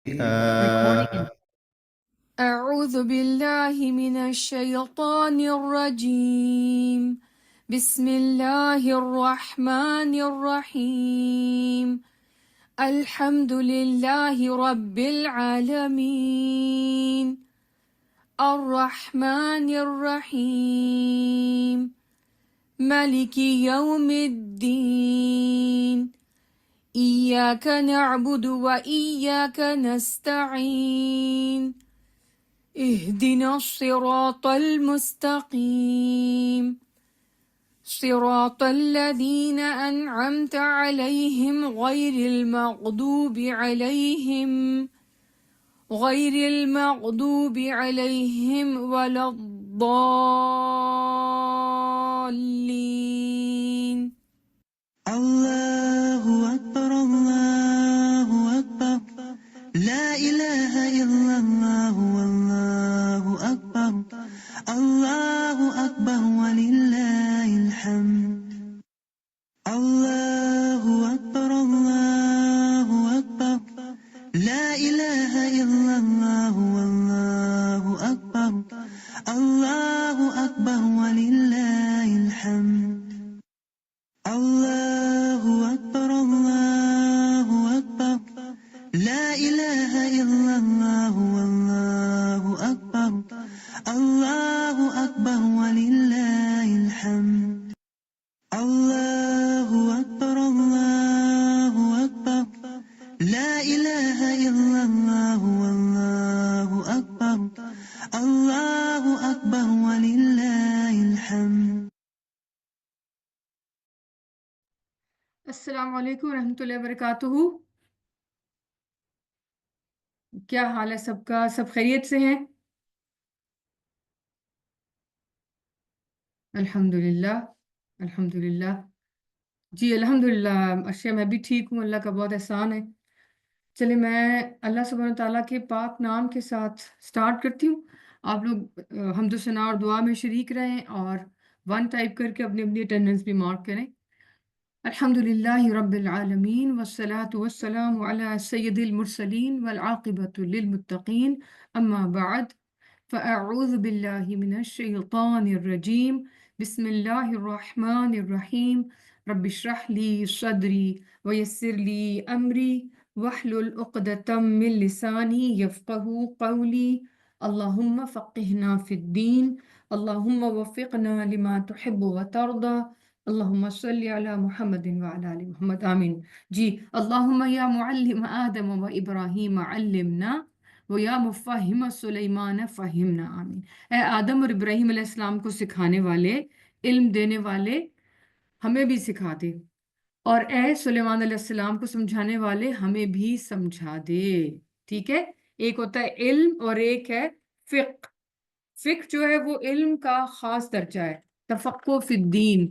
Recording. أعوذ بالله من الشيطان الرجيم. بسم الله الرحمن الرحيم. الحمد لله رب العالمين. الرحمن الرحيم. مالك يوم الدين. إياك نعبد وإياك نستعين. اهدنا الصراط المستقيم. صراط الذين أنعمت عليهم غير المغضوب عليهم ولا الضالين. الله أكبر الله أكبر لا إله إلا الله والله أكبر الله أكبر ولله الحمد الله أكبر الله أكبر لا إله إلا الله والله أكبر الله أكبر ولله الحمد الله أكبر الله أكبر لا إله إلا الله والله أكبر الله أكبر ولله الحمد الله أكبر الله أكبر لا إله إلا الله والله أكبر الله أكبر ولله الحمد. السلام علیکم ورحمۃ اللہ وبرکاتہ. کیا حال ہے سب کا؟ سب خیریت سے ہیں؟ الحمدللہ الحمدللہ. جی الحمدللہ اشیاء میں بھی ٹھیک ہوں، اللہ کا بہت احسان ہے. چلے میں اللہ سبحانہ تعالیٰ کے پاک نام کے ساتھ سٹارٹ کرتی ہوں. آپ لوگ حمد و ثنا اور دعا میں شریک رہیں اور 1 ٹائپ کر کے اپنی اپنی اٹینڈنس بھی مارک کریں. الحمدللہ رب العالمین والصلاة والسلام علی سید المرسلین والعاقبۃ للمتقین، اما بعد فاعوذ باللہ من الشیطان الرجیم. بسم اللہ الرحمن الرحیم. رب اشرح لی صدری ویسر لی امری واحلل عقدۃ من لسانی یفقہوا قولی. اللہم فقہنا فی الدین، اللہم وفقنا لما تحب وترضى، اللہم صلی علی محمد وعلی آل محمد. آمین. جی اللہم یا معلم آدم و ابراہیم علمنا ویا مفہم سلیمان فہمنا. آمین. اے آدم اور ابراہیم علیہ السلام کو سکھانے والے، علم دینے والے، ہمیں بھی سکھا دے، اور اے سلیمان علیہ السلام کو سمجھانے والے ہمیں بھی سمجھا دے. ٹھیک ہے؟ ایک ہوتا ہے علم اور ایک ہے فقہ. فقہ جو ہے وہ علم کا خاص درجہ ہے، تفقہ فی الدین،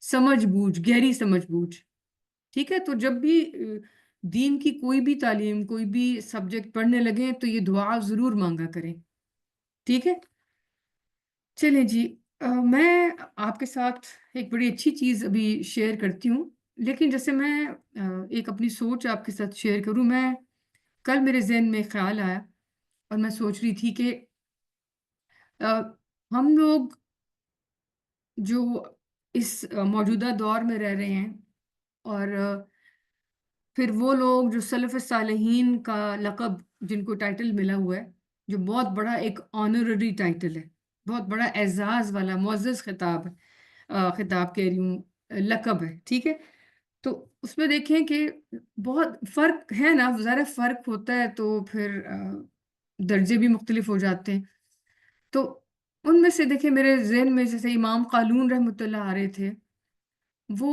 سمجھ بوجھ، گہری سمجھ بوجھ. ٹھیک ہے؟ تو جب بھی دین کی کوئی بھی تعلیم، کوئی بھی سبجیکٹ پڑھنے لگیں تو یہ دعا ضرور مانگا کریں. ٹھیک ہے؟ چلیں جی، میں آپ کے ساتھ ایک بڑی اچھی چیز ابھی شیئر کرتی ہوں، لیکن جیسے میں ایک اپنی سوچ آپ کے ساتھ شیئر کروں. میں کل میرے ذہن میں خیال آیا اور میں سوچ رہی تھی کہ ہم لوگ جو اس موجودہ دور میں رہ رہے ہیں، اور پھر وہ لوگ جو سلف صالحین کا لقب، جن کو ٹائٹل ملا ہوا ہے، جو بہت بڑا ایک آنرری ٹائٹل ہے، بہت بڑا اعزاز والا معزز خطاب ہے، خطاب کہہ رہی ہوں، لقب ہے. ٹھیک ہے؟ تو اس میں دیکھیں کہ بہت فرق ہے نا، ظاہر فرق ہوتا ہے تو پھر درجے بھی مختلف ہو جاتے ہیں. تو ان میں سے دیکھیں میرے ذہن میں جیسے امام قالون رحمۃ اللہ آ رہے تھے، وہ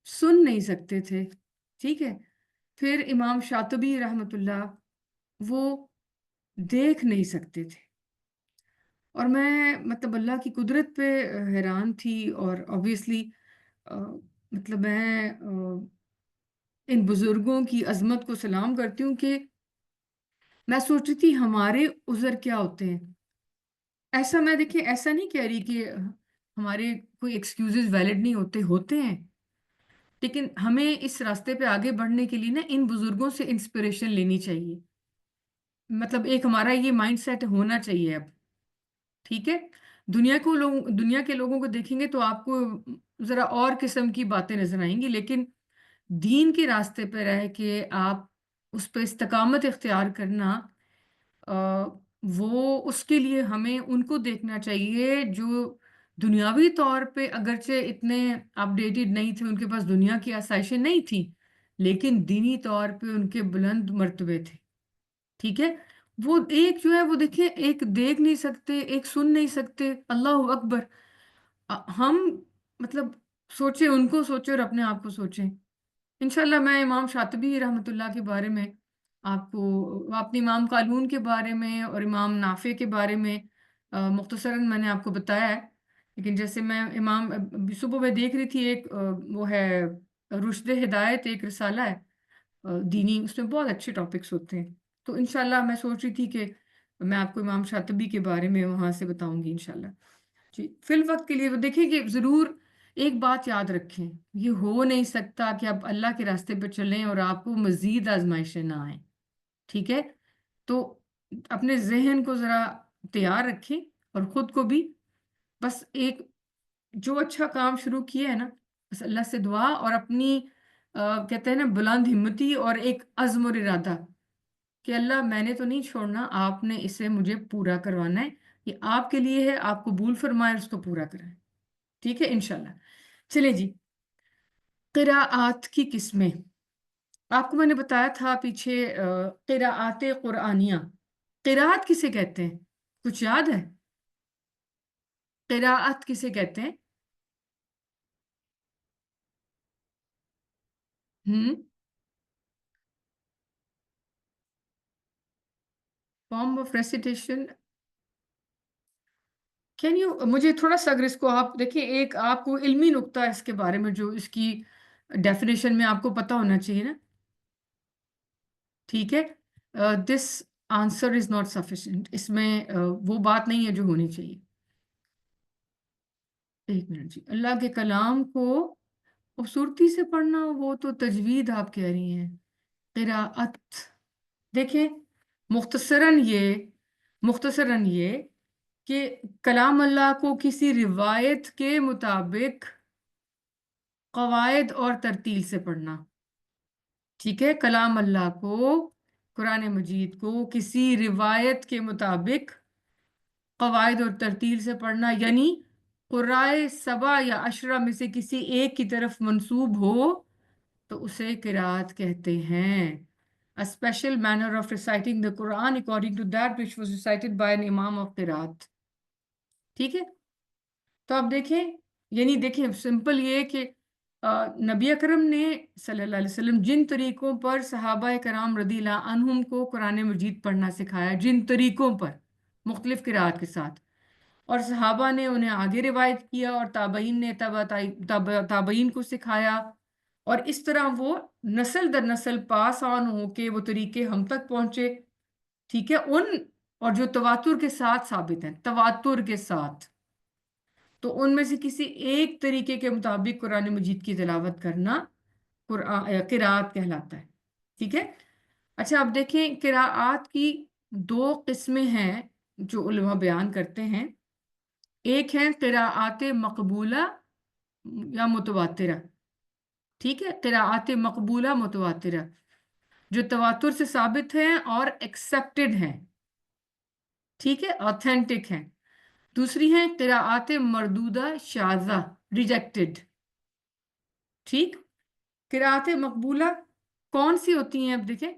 سن نہیں سکتے تھے. ٹھیک ہے؟ پھر امام شاطبی رحمۃ اللہ، وہ دیکھ نہیں سکتے تھے. اور میں مطلب اللہ کی قدرت پہ حیران تھی، اور obviously مطلب میں ان بزرگوں کی عظمت کو سلام کرتی ہوں کہ میں سوچ رہی تھی ہمارے عذر کیا ہوتے ہیں. ایسا میں دیکھیں ایسا نہیں کہہ رہی کہ ہمارے کوئی ایکسکیوزز ویلڈ نہیں ہوتے، ہوتے ہیں، لیکن ہمیں اس راستے پہ آگے بڑھنے کے لیے نا ان بزرگوں سے انسپریشن لینی چاہیے. مطلب ایک ہمارا یہ مائنڈ سیٹ ہونا چاہیے اب، ٹھیک ہے؟ دنیا کے لوگوں کو دیکھیں گے تو آپ کو ذرا اور قسم کی باتیں نظر آئیں گی، لیکن دین کے راستے پہ رہ کے آپ اس پہ استقامت اختیار کرنا، وہ اس کے لیے ہمیں ان کو دیکھنا چاہیے جو دنیاوی طور پہ اگرچہ اتنے اپڈیٹڈ نہیں تھے، ان کے پاس دنیا کی آسائشیں نہیں تھی، لیکن دینی طور پہ ان کے بلند مرتبے تھے، ٹھیک ہے؟ وہ ایک جو ہے وہ دیکھیں، ایک دیکھ نہیں سکتے، ایک سن نہیں سکتے، اللہ اکبر۔ ہم مطلب سوچیں، ان کو سوچیں اور اپنے آپ کو سوچیں۔ انشاءاللہ میں امام شاطبی رحمۃ اللہ کے بارے میں آپ کو، اپنے امام قالون کے بارے میں اور امام نافع کے بارے میں مختصراً میں نے آپ کو بتایا ہے، لیکن جیسے میں امام صبح میں دیکھ رہی تھی، ایک وہ ہے رشد ہدایت، ایک رسالہ ہے دینی، اس میں بہت اچھے ٹاپکس ہوتے ہیں، تو انشاءاللہ میں سوچ رہی تھی کہ میں آپ کو امام شاطبی کے بارے میں وہاں سے بتاؤں گی انشاءاللہ۔ جی، فی الوقت کے لیے وہ دیکھیں کہ ضرور ایک بات یاد رکھیں، یہ ہو نہیں سکتا کہ آپ اللہ کے راستے پہ چلیں اور آپ کو مزید آزمائشیں نہ آئیں، ٹھیک ہے؟ تو اپنے ذہن کو ذرا تیار رکھیں اور خود کو بھی، بس ایک جو اچھا کام شروع کیا ہے نا، بس اللہ سے دعا اور اپنی کہتے ہیں نا بلند ہمتی اور ایک عزم اور ارادہ کہ اللہ میں نے تو نہیں چھوڑنا، آپ نے اسے مجھے پورا کروانا ہے، یہ آپ کے لیے ہے، آپ قبول فرمائے اور اس کو پورا کریں، ٹھیک ہے انشاءاللہ۔ چلیں جی، قراءات کی قسمیں آپ کو میں نے بتایا تھا پیچھے، قراءات قرآنیہ، قراءت کسے کہتے ہیں؟ کچھ یاد ہے؟ قراءت کسے کہتے ہیں؟ فارم آف ریسیٹیشن، مجھے تھوڑا سا اگر اس کو آپ دیکھیں، ایک آپ کو علمی نقطہ اس کے بارے میں جو اس کی ڈیفینیشن میں آپ کو پتہ ہونا چاہیے نا، ٹھیک ہے؟ This answer is not sufficient, اس میں وہ بات نہیں ہے جو ہونی چاہیے۔ ایک منٹ جی، اللہ کے کلام کو خوبصورتی سے پڑھنا، وہ تو تجوید آپ کہہ رہی ہیں، قراءت دیکھیں، مختصراً یہ کہ کلام اللہ کو کسی روایت کے مطابق قواعد اور ترتیل سے پڑھنا، ٹھیک ہے؟ کلام اللہ کو، قرآن مجید کو کسی روایت کے مطابق قواعد اور ترتیل سے پڑھنا، یعنی قرائے سبع یا عشرہ میں سے کسی ایک کی طرف منسوب ہو تو اسے قراءت کہتے ہیں۔ A special manner of reciting the Quran according to that which was recited by an imam of قراءت، ٹھیک ہے؟ تو آپ دیکھیں، یعنی دیکھیں سمپل یہ کہ نبی اکرم نے صلی اللہ علیہ وسلم جن طریقوں پر صحابہ کرام رضی اللہ عنہم کو قرآن مجید پڑھنا سکھایا، جن طریقوں پر مختلف قراءت کے ساتھ، اور صحابہ نے انہیں آگے روایت کیا، اور تابعین نے تابعین کو سکھایا، اور اس طرح وہ نسل در نسل پاس آن ہو کے وہ طریقے ہم تک پہنچے، ٹھیک ہے؟ اور جو تواتر کے ساتھ ثابت ہیں، تواتر کے ساتھ، تو ان میں سے کسی ایک طریقے کے مطابق قرآن مجید کی تلاوت کرنا قراءت کہلاتا ہے، ٹھیک ہے؟ اچھا، آپ دیکھیں قراءات کی دو قسمیں ہیں جو علماء بیان کرتے ہیں، ایک ہے قراءات مقبولہ یا متواترہ، ٹھیک ہے؟ قراءات مقبولہ متواترہ جو تواتر سے ثابت ہیں اور ایکسیپٹڈ ہیں، ٹھیک ہے، آتھینٹک ہیں۔ دوسری ہیں قراءات مردودہ شاذہ، ریجیکٹڈ، ٹھیک؟ قراءات مقبولہ کون سی ہوتی ہیں؟ اب دیکھیں،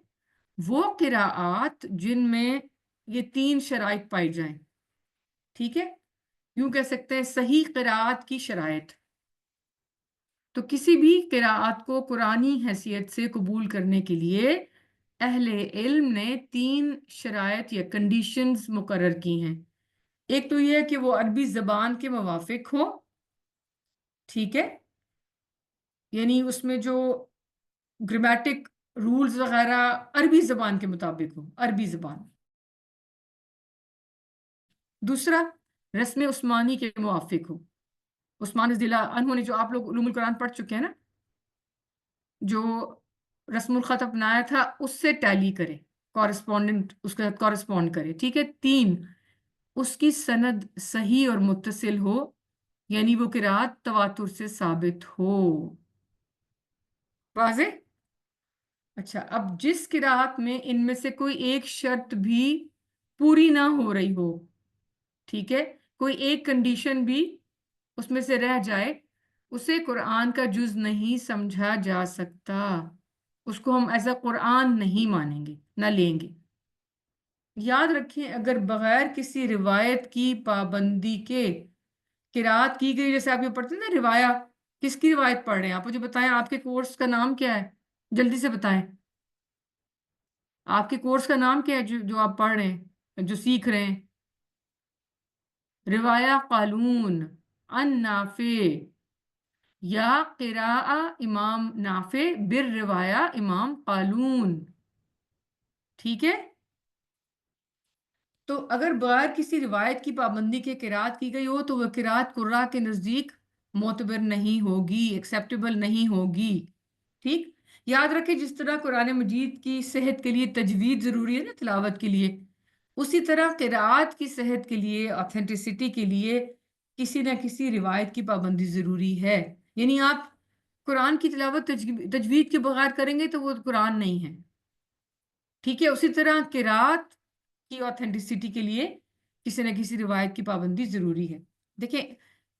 وہ قراءات جن میں یہ تین شرائط پائی جائیں، ٹھیک ہے؟ یوں کہہ سکتے ہیں صحیح قراءت کی شرائط، تو کسی بھی قراءت کو قرآنی حیثیت سے قبول کرنے کے لیے اہل علم نے تین شرائط یا کنڈیشنز مقرر کی ہیں۔ ایک تو یہ ہے کہ وہ عربی زبان کے موافق ہو، ٹھیک ہے، یعنی اس میں جو گرامیٹک رولز وغیرہ عربی زبان کے مطابق ہو، عربی زبان۔ دوسرا، رسم عثمانی کے موافق ہو، عثمان رضی اللہ عنہ نے جو آپ لوگ علوم القرآن پڑھ چکے ہیں نا، جو رسم الخط اپنایا تھا اس سے ٹیلی کرے، کورسپونڈنٹ اس کے ساتھ کورسپونڈ کرے. ٹھیک ہے. 3, اس کی سند صحیح اور متصل ہو، یعنی وہ قرات تواتر سے ثابت ہو. واضح؟ اچھا، اب جس قرات میں ان میں سے کوئی ایک شرط بھی پوری نہ ہو رہی ہو، ٹھیک ہے، کوئی ایک کنڈیشن بھی اس میں سے رہ جائے، اسے قرآن کا جز نہیں سمجھا جا سکتا. اس کو ہم ایسا قرآن نہیں مانیں گے، نہ لیں گے. یاد رکھیں، اگر بغیر کسی روایت کی پابندی کے قرات کی گئی، جیسے آپ یہ پڑھتے ہیں نا روایہ، کس کی روایت پڑھ رہے ہیں آپ؟ مجھے بتائیں، آپ کے کورس کا نام کیا ہے؟ جلدی سے بتائیں، آپ کے کورس کا نام کیا ہے جو آپ پڑھ رہے ہیں، جو سیکھ رہے ہیں؟ روایہ قالون ان نافع، یا قراءہ امام نافع بالروایہ امام قالون. ٹھیک ہے. تو اگر بغیر کسی روایت کی پابندی کے قرات کی گئی ہو تو وہ قرات قراء کے نزدیک معتبر نہیں ہوگی، ایکسیپٹیبل نہیں ہوگی. ٹھیک. یاد رکھیں، جس طرح قرآن مجید کی صحت کے لیے تجوید ضروری ہے نا تلاوت کے لیے، اسی طرح قرات کی صحت کے لیے، آتھینٹسٹی کے لیے کسی نہ کسی روایت کی پابندی ضروری ہے. یعنی آپ قرآن کی تلاوت تجوید کے بغیر کریں گے تو وہ قرآن نہیں ہے. ٹھیک ہے. اسی طرح قرات کی آتھینٹسٹی کے لیے کسی نہ کسی روایت کی پابندی ضروری ہے. دیکھیں،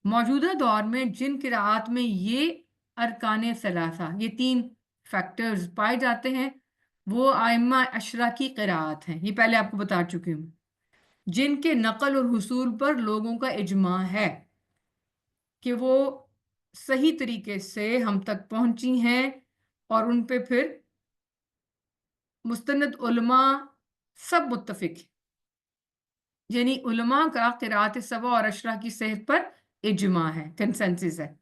موجودہ دور میں جن قرات میں یہ ارکان ثلاثہ، یہ 3 فیکٹرز پائے جاتے ہیں، وہ ائمہ عشرہ کی قرات ہیں. یہ پہلے آپ کو بتا چکی ہوں، جن کے نقل اور حصول پر لوگوں کا اجماع ہے کہ وہ صحیح طریقے سے ہم تک پہنچی ہیں، اور ان پہ پھر مستند علماء سب متفق ہیں. یعنی علماء کا قرات 7 اور عشرہ کی صحت پر اجماع ہے، کنسنسس ہے.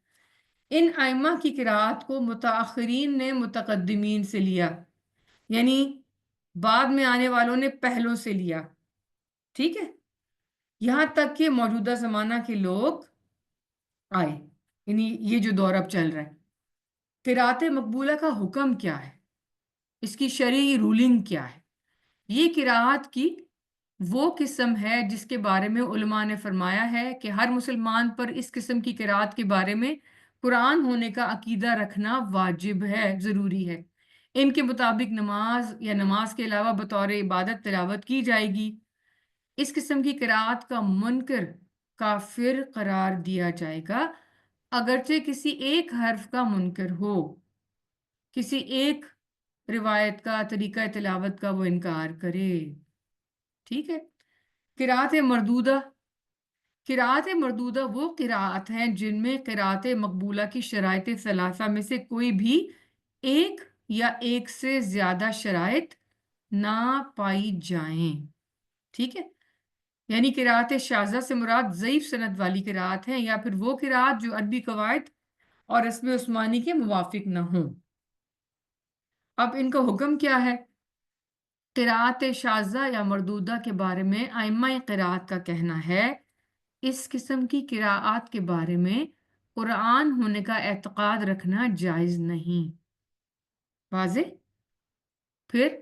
ان ائمہ کی قرات کو متاخرین نے متقدمین سے لیا، یعنی بعد میں آنے والوں نے پہلوں سے لیا. ٹھیک ہے. یہاں تک کہ موجودہ زمانہ کے لوگ آئے، یعنی یہ جو دور اب چل رہا ہے. قرات مقبولہ کا حکم کیا ہے، اس کی شرعی رولنگ کیا ہے؟ یہ قرات کی وہ قسم ہے جس کے بارے میں علماء نے فرمایا ہے کہ ہر مسلمان پر اس قسم کی قرات کے بارے میں قرآن ہونے کا عقیدہ رکھنا واجب ہے، ضروری ہے. ان کے مطابق نماز یا نماز کے علاوہ بطور عبادت تلاوت کی جائے گی. اس قسم کی قرات کا منکر کافر قرار دیا جائے گا، اگرچہ کسی ایک حرف کا منکر ہو، کسی ایک روایت کا، طریقہ تلاوت کا وہ انکار کرے. ٹھیک ہے. قرات مردودہ. قرات مردودہ وہ قرات ہیں جن میں قرات مقبولہ کی شرائط ثلاثہ میں سے کوئی بھی ایک یا ایک سے زیادہ شرائط نہ پائی جائیں. ٹھیک ہے. یعنی قرات شاذہ سے مراد ضعیف سند والی قرات ہیں، یا پھر وہ قرات جو عربی قواعد اور رسم عثمانی کے موافق نہ ہوں. اب ان کا حکم کیا ہے؟ قرات شاذہ یا مردودہ کے بارے میں ائمہ قرات کا کہنا ہے، اس قسم کی قراءات کے بارے میں قرآن ہونے کا اعتقاد رکھنا جائز نہیں. واضح؟ پھر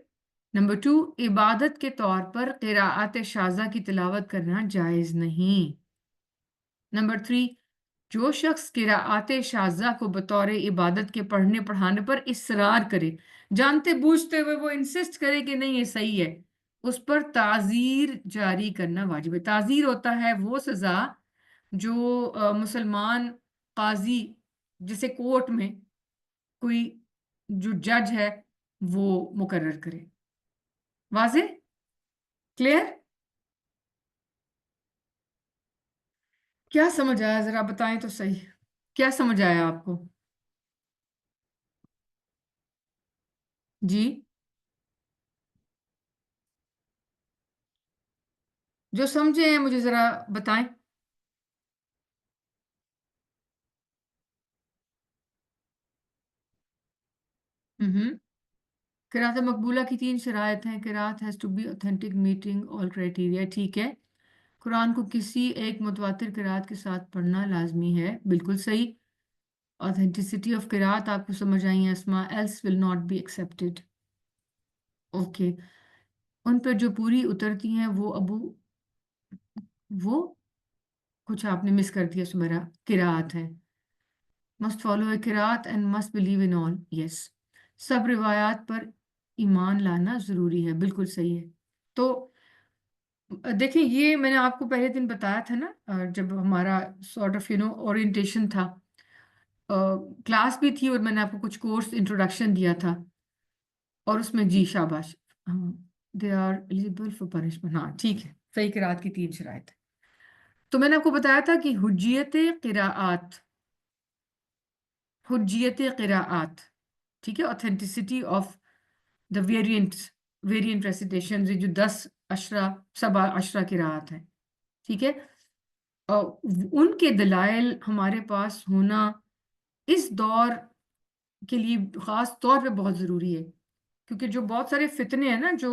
نمبر 2، عبادت کے طور پر قراءات شاذہ کی تلاوت کرنا جائز نہیں. نمبر 3، جو شخص قراءات شاذہ کو بطور عبادت کے پڑھنے پڑھانے پر اصرار کرے، جانتے بوجھتے ہوئے وہ انسسٹ کرے کہ نہیں یہ صحیح ہے، اس پر تعزیر جاری کرنا واجب ہے. تعزیر ہوتا ہے وہ سزا جو مسلمان قاضی، جیسے کورٹ میں کوئی جو جج ہے وہ مقرر کرے. واضح؟ کلیئر؟ کیا سمجھ آیا؟ ذرا بتائیں تو صحیح، کیا سمجھ آیا آپ کو؟ جی، جو سمجھے ہیں مجھے ذرا بتائیں. قرات مقبولہ کی 3 شرائط ہیں. قرات has to be authentic meeting all criteria. ٹھیک ہے. قرآن کو کسی ایک متواتر قرات کے ساتھ پڑھنا لازمی ہے. بالکل صحیح. authenticity of قرات آپ کو سمجھ آئی ہیں Asma, else will not be accepted. Okay. ان پر جو پوری اترتی ہیں وہ کچھ آپ نے مس کر دیا سمیرا، قراءت ہیں. must follow a قراءت and must believe in all. yes. سب روایات پر ایمان لانا ضروری ہے، بالکل صحیح ہے. تو دیکھیں یہ میں نے آپ کو پہلے دن بتایا تھا نا، جب ہمارا سارٹ آف اورینٹیشن تھا، کلاس بھی تھی اور میں نے آپ کو کچھ کورس انٹروڈکشن دیا تھا، اور اس میں جی شاباش، they are eligible for punishment. ہاں ٹھیک ہے، صحیح قرات کی 3 شرائط. تو میں نے آپ کو بتایا تھا کہ حجیت قراءات، ٹھیک ہے، authenticity of the variant recitation, جو 10 اشرا 7 اشرا قراءات ہیں، ٹھیک ہے. ان کے دلائل ہمارے پاس ہونا اس دور کے لیے خاص طور پہ بہت ضروری ہے، کیونکہ جو بہت سارے فتنے ہیں نا، جو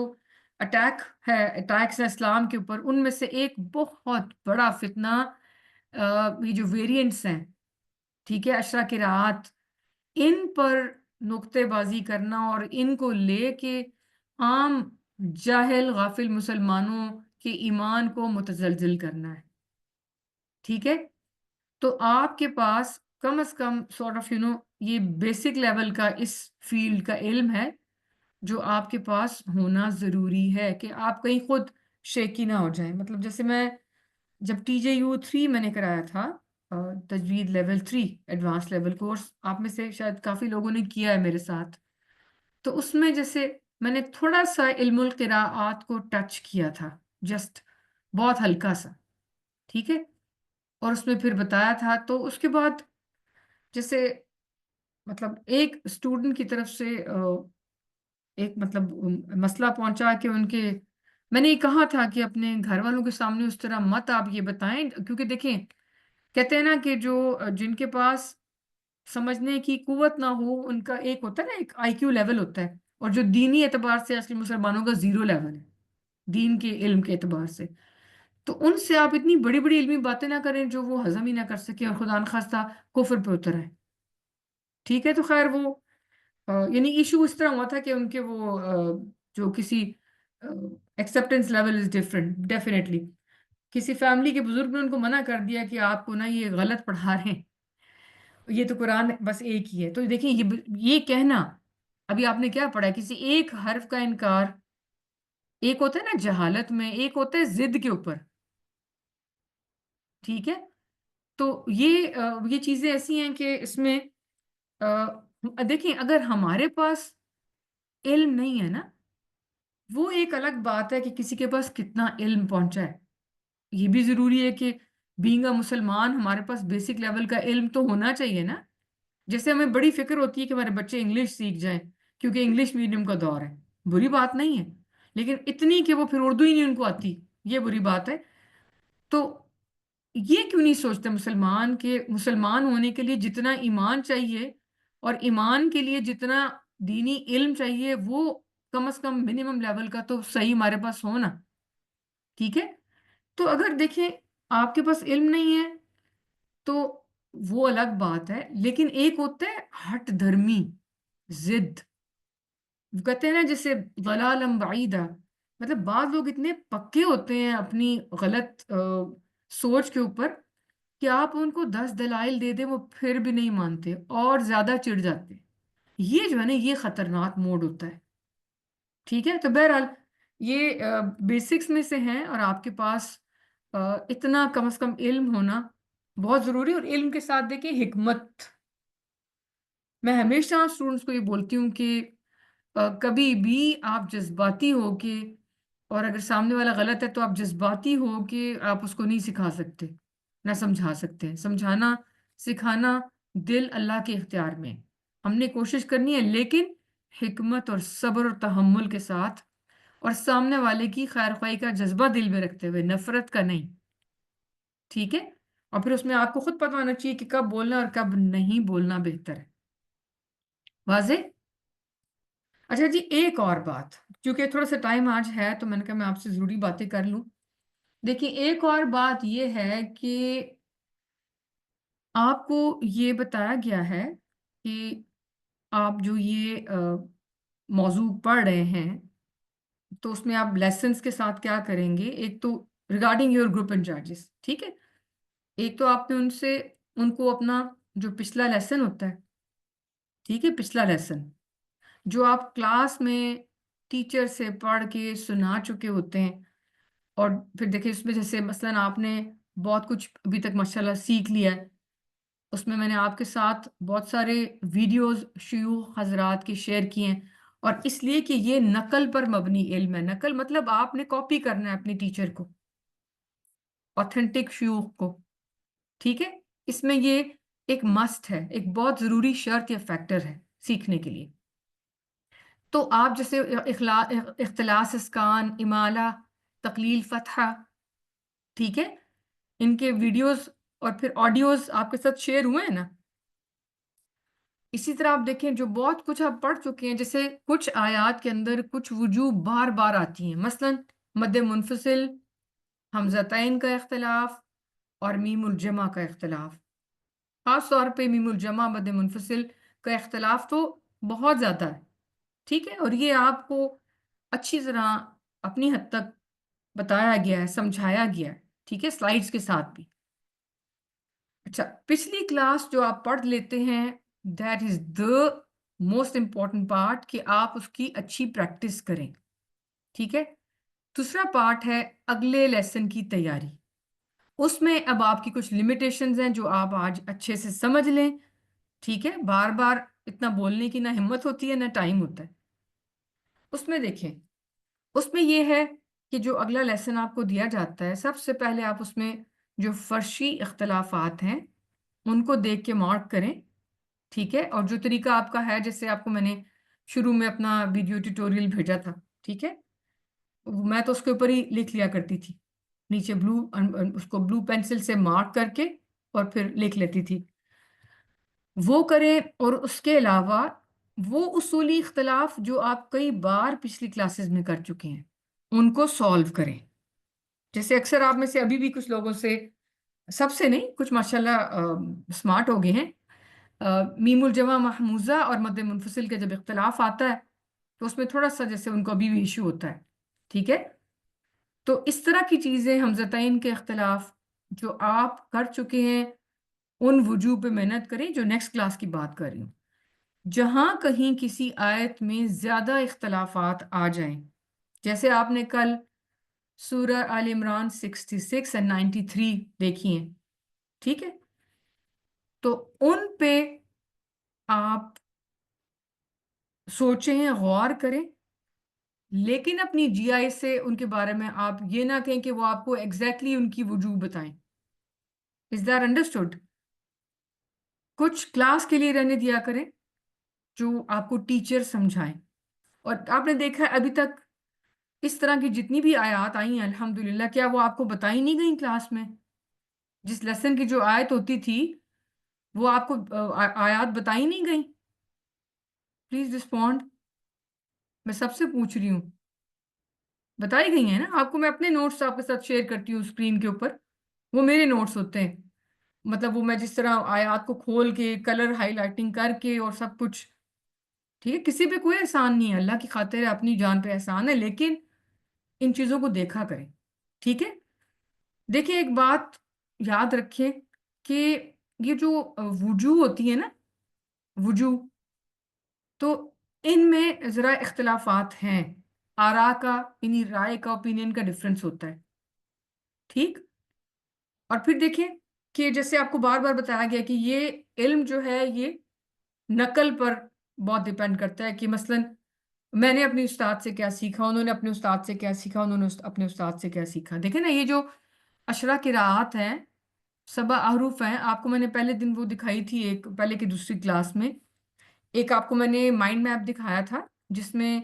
اٹیکس ہیں اسلام کے اوپر، ان میں سے ایک بہت بڑا فتنہ یہ جو ویریئنٹس ہیں، ٹھیک ہے، اشرا قراءات، ان پر نکتے بازی کرنا اور ان کو لے کے عام جاہل غافل مسلمانوں کے ایمان کو متزلزل کرنا ہے، ٹھیک ہے. تو آپ کے پاس کم از کم سارٹ آف یہ بیسک لیول کا اس فیلڈ کا علم ہے جو آپ کے پاس ہونا ضروری ہے، کہ آپ کہیں خود شیکی نہ ہو جائیں. مطلب جیسے میں جب TJU 3 میں نے کرایا تھا، تجوید لیول 3 ایڈوانس لیول کورس، آپ میں سے شاید کافی لوگوں نے کیا ہے میرے ساتھ، تو اس میں جیسے میں نے تھوڑا سا علم القراءات کو ٹچ کیا تھا، جسٹ بہت ہلکا سا، ٹھیک ہے، اور اس میں پھر بتایا تھا. تو اس کے بعد جیسے مطلب ایک اسٹوڈنٹ کی طرف سے ایک مطلب مسئلہ پہنچا کہ میں نے یہ کہا تھا کہ اپنے گھر والوں کے سامنے اس طرح مت آپ یہ بتائیں، کیونکہ دیکھیں کہتے ہیں نا کہ جن کے پاس سمجھنے کی قوت نہ ہو، ان کا ایک ہوتا ہے نا، ایک IQ لیول ہوتا ہے، اور جو دینی اعتبار سے اصلی مسلمانوں کا 0 لیول ہے، دین کے علم کے اعتبار سے. تو ان سے آپ اتنی بڑی بڑی علمی باتیں نہ کریں جو وہ ہضم ہی نہ کر سکیں اور خدا نخواستہ کفر پہ اتر ہے، ٹھیک ہے. تو خیر وہ یعنی ایشو اس طرح ہوا تھا کہ ان کے وہ جو کسی acceptance level is different definitely. کسی فیملی کے بزرگ نے ان کو منع کر دیا کہ آپ کو نا یہ غلط پڑھا رہے ہیں، یہ تو قرآن بس ایک ہی ہے. تو دیکھیں یہ کہنا، ابھی آپ نے کیا پڑھا ہے، کسی ایک حرف کا انکار، ایک ہوتا ہے نا جہالت میں، ایک ہوتا ہے ضد کے اوپر، ٹھیک ہے. تو یہ چیزیں ایسی ہیں کہ اس میں دیکھیں اگر ہمارے پاس علم نہیں ہے نا، وہ ایک الگ بات ہے کہ کسی کے پاس کتنا علم پہنچا ہے. یہ بھی ضروری ہے کہ بینگ اے مسلمان ہمارے پاس بیسک لیول کا علم تو ہونا چاہیے نا. جیسے ہمیں بڑی فکر ہوتی ہے کہ ہمارے بچے انگلش سیکھ جائیں کیونکہ انگلش میڈیم کا دور ہے، بری بات نہیں ہے، لیکن اتنی کہ وہ پھر اردو ہی نہیں ان کو آتی، یہ بری بات ہے. تو یہ کیوں نہیں سوچتے مسلمان کہ مسلمان ہونے کے لیے جتنا ایمان چاہیے اور ایمان کے لیے جتنا دینی علم چاہیے، وہ کم از کم منیمم لیول کا تو صحیح ہمارے پاس ہونا، ٹھیک ہے. تو اگر دیکھیں آپ کے پاس علم نہیں ہے تو وہ الگ بات ہے، لیکن ایک ہوتا ہے ہٹ دھرمی ضد، وہ کہتے ہیں نا جیسے ضلالم بعیدہ، مطلب بعض لوگ اتنے پکے ہوتے ہیں اپنی غلط سوچ کے اوپر کہ آپ ان کو 10 دلائل دے دیں وہ پھر بھی نہیں مانتے اور زیادہ چڑ جاتے. یہ جو ہے نا یہ خطرناک موڈ ہوتا ہے، ٹھیک ہے. تو بہرحال یہ بیسکس میں سے ہیں، اور آپ کے پاس اتنا کم از کم علم ہونا بہت ضروری. اور علم کے ساتھ دیکھیں حکمت، میں ہمیشہ اسٹوڈنٹس کو یہ بولتی ہوں کہ کبھی بھی آپ جذباتی ہو کے، اور اگر سامنے والا غلط ہے تو آپ جذباتی ہو کے آپ اس کو نہیں سکھا سکتے، نہ سمجھا سکتے. سمجھانا سکھانا دل اللہ کے اختیار میں، ہم نے کوشش کرنی ہے لیکن حکمت اور صبر اور تحمل کے ساتھ، اور سامنے والے کی خیر خواہی کا جذبہ دل میں رکھتے ہوئے، نفرت کا نہیں، ٹھیک ہے. اور پھر اس میں آپ کو خود پتہ ہونا چاہیے کہ کب بولنا اور کب نہیں بولنا بہتر ہے. واضح؟ اچھا جی، ایک اور بات، کیونکہ تھوڑا سا ٹائم آج ہے تو میں نے کہا میں آپ سے ضروری باتیں کر لوں. دیکھیں ایک اور بات یہ ہے کہ آپ کو یہ بتایا گیا ہے کہ آپ جو یہ موضوع پڑھ رہے ہیں تو اس میں آپ لیسنس کے ساتھ کیا کریں گے، ایک تو ریگارڈنگ یور گروپ انچارجز، ٹھیک ہے، ایک تو آپ نے ان کو اپنا جو پچھلا لیسن ہوتا ہے، ٹھیک ہے، پچھلا لیسن جو آپ کلاس میں ٹیچر سے پڑھ کے سنا چکے ہوتے ہیں، اور پھر دیکھیں اس میں جیسے مثلاً آپ نے بہت کچھ ابھی تک ماشاءاللہ سیکھ لیا ہے، اس میں نے آپ کے ساتھ بہت سارے ویڈیوز شیوخ حضرات کے شیئر کیے ہیں، اور اس لیے کہ یہ نقل پر مبنی علم ہے، نقل مطلب آپ نے کاپی کرنا ہے اپنی ٹیچر کو، اوتھینٹک شیوخ کو، ٹھیک ہے، اس میں یہ ایک مسٹ ہے، ایک بہت ضروری شرط یا فیکٹر ہے سیکھنے کے لیے۔ تو آپ جیسے اختلاس اسکان، امالہ، تقلیل فتحہ، ٹھیک ہے، ان کے ویڈیوز اور پھر آڈیوز آپ کے ساتھ شیئر ہوئے ہیں نا، اسی طرح آپ دیکھیں جو بہت کچھ آپ پڑھ چکے ہیں، جیسے کچھ آیات کے اندر کچھ وجوہ بار بار آتی ہیں، مثلا مد منفصل، حمزتین کا اختلاف اور میم الجمع کا اختلاف، خاص طور پہ میم الجمع مد منفصل کا اختلاف تو بہت زیادہ ہے، ٹھیک ہے، اور یہ آپ کو اچھی طرح اپنی حد تک بتایا گیا ہے، سمجھایا گیا ہے، ٹھیک ہے، سلائیڈز کے ساتھ بھی۔ اچھا، پچھلی کلاس جو آپ پڑھ لیتے ہیں، that is the most important part, کہ آپ اس کی اچھی پریکٹس کریں، ٹھیک ہے۔ دوسرا پارٹ ہے اگلے لیسن کی تیاری، اس میں اب آپ کی کچھ لمیٹیشنز ہیں جو آپ آج اچھے سے سمجھ لیں، ٹھیک ہے، بار بار اتنا بولنے کی نہ ہمت ہوتی ہے نہ ٹائم ہوتا ہے۔ اس میں دیکھیں، اس میں یہ ہے کہ جو اگلا لیسن آپ کو دیا جاتا ہے، سب سے پہلے آپ اس میں جو فرشی اختلافات ہیں ان کو دیکھ کے مارک کریں، ٹھیک ہے، اور جو طریقہ آپ کا ہے، جیسے آپ کو میں نے شروع میں اپنا ویڈیو ٹیوٹوریل بھیجا تھا، ٹھیک ہے، میں تو اس کے اوپر ہی لکھ لیا کرتی تھی، نیچے اس کو بلو پینسل سے مارک کر کے اور پھر لکھ لیتی تھی، وہ کریں۔ اور اس کے علاوہ وہ اصولی اختلاف جو آپ کئی بار پچھلی کلاسز میں کر چکے ہیں ان کو سولو کریں، جیسے اکثر آپ میں سے ابھی بھی کچھ لوگوں سے، سب سے نہیں، کچھ ماشاءاللہ سمارٹ ہو گئے ہیں، میم الجمع محموزہ اور مد منفصل کے جب اختلاف آتا ہے تو اس میں تھوڑا سا جیسے ان کو ابھی بھی ایشو ہوتا ہے، ٹھیک ہے، تو اس طرح کی چیزیں، حمزتین کے اختلاف جو آپ کر چکے ہیں ان وجوہ پہ محنت کریں، جو نیکسٹ کلاس کی بات کر رہی ہوں، جہاں کہیں کسی آیت میں زیادہ اختلافات آ جائیں، جیسے آپ نے کل سورہ آل عمران 66 اور 93 دیکھی ہیں، ٹھیک ہے، تو ان پہ آپ سوچیں، غور کریں، لیکن اپنی جی آئی سے ان کے بارے میں آپ یہ نہ کہیں کہ وہ آپ کو ایگزیکٹلی ان کی وجوہ بتائیں۔ Is that understood? کچھ کلاس کے لیے رہنے دیا کریں جو آپ کو ٹیچر سمجھائیں۔ اور آپ نے دیکھا ہے ابھی تک اس طرح کی جتنی بھی آیات آئی ہیں الحمدللہ، کیا وہ آپ کو بتائی نہیں گئیں کلاس میں؟ جس لیسن کی جو آیت ہوتی تھی وہ آپ کو آیات بتائی نہیں گئیں؟ پلیز رسپونڈ، میں سب سے پوچھ رہی ہوں، بتائی گئی ہیں نا آپ کو؟ میں اپنے نوٹس آپ کے ساتھ شیئر کرتی ہوں اسکرین کے اوپر، وہ میرے نوٹس ہوتے ہیں، مطلب وہ میں جس طرح آیات کو کھول کے کلر ہائی لائٹنگ کر کے اور سب کچھ، ٹھیک ہے، کسی پہ کوئی احسان نہیں ہے، اللہ کی خاطر اپنی جان پہ احسان ہے، لیکن ان چیزوں کو دیکھا کریں، ٹھیک ہے۔ دیکھیں، ایک بات یاد رکھیں کہ یہ جو وجوہ ہوتی ہے نا، وجوہ، تو ان میں ذرا اختلافات ہیں، آراء کا، یعنی رائے کا، اوپینین کا ڈفرنس ہوتا ہے، ٹھیک۔ اور پھر دیکھیں کہ جیسے آپ کو بار بار بتایا گیا کہ یہ علم جو ہے یہ نقل پر بہت ڈیپینڈ کرتا ہے، کہ مثلا میں نے اپنی استاد سے کیا سیکھا، انہوں نے اپنے استاد سے کیا سیکھا، انہوں نے اپنے استاد سے کیا سیکھا۔ دیکھیں نا، یہ جو عشرہ قراءات ہیں، 7 احرف ہیں، آپ کو میں نے پہلے دن وہ دکھائی تھی، ایک پہلے کی دوسری کلاس میں ایک آپ کو میں نے مائنڈ میپ دکھایا تھا، جس میں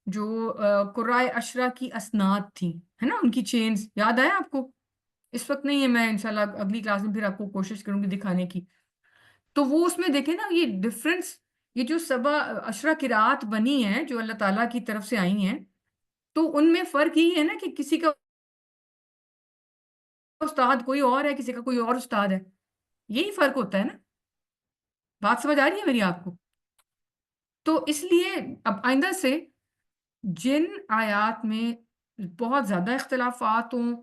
جو قرائے عشرہ کی اسناد تھیں، ہے نا، ان کی چینز یاد آیا آپ کو؟ اس وقت نہیں ہے، میں انشاءاللہ اگلی کلاس میں پھر آپ کو کوشش کروں گی دکھانے کی۔ تو وہ اس میں دیکھیں نا، یہ ڈفرنس، یہ جو 7 عشرہ قراءات بنی ہیں جو اللہ تعالیٰ کی طرف سے آئی ہیں، تو ان میں فرق یہی ہے نا کہ کسی کا استاد کوئی اور ہے، کسی کا کوئی اور استاد ہے، یہی فرق ہوتا ہے نا۔ بات سمجھ آ رہی ہے میری آپ کو؟ تو اس لیے اب آئندہ سے جن آیات میں بہت زیادہ اختلافات ہوں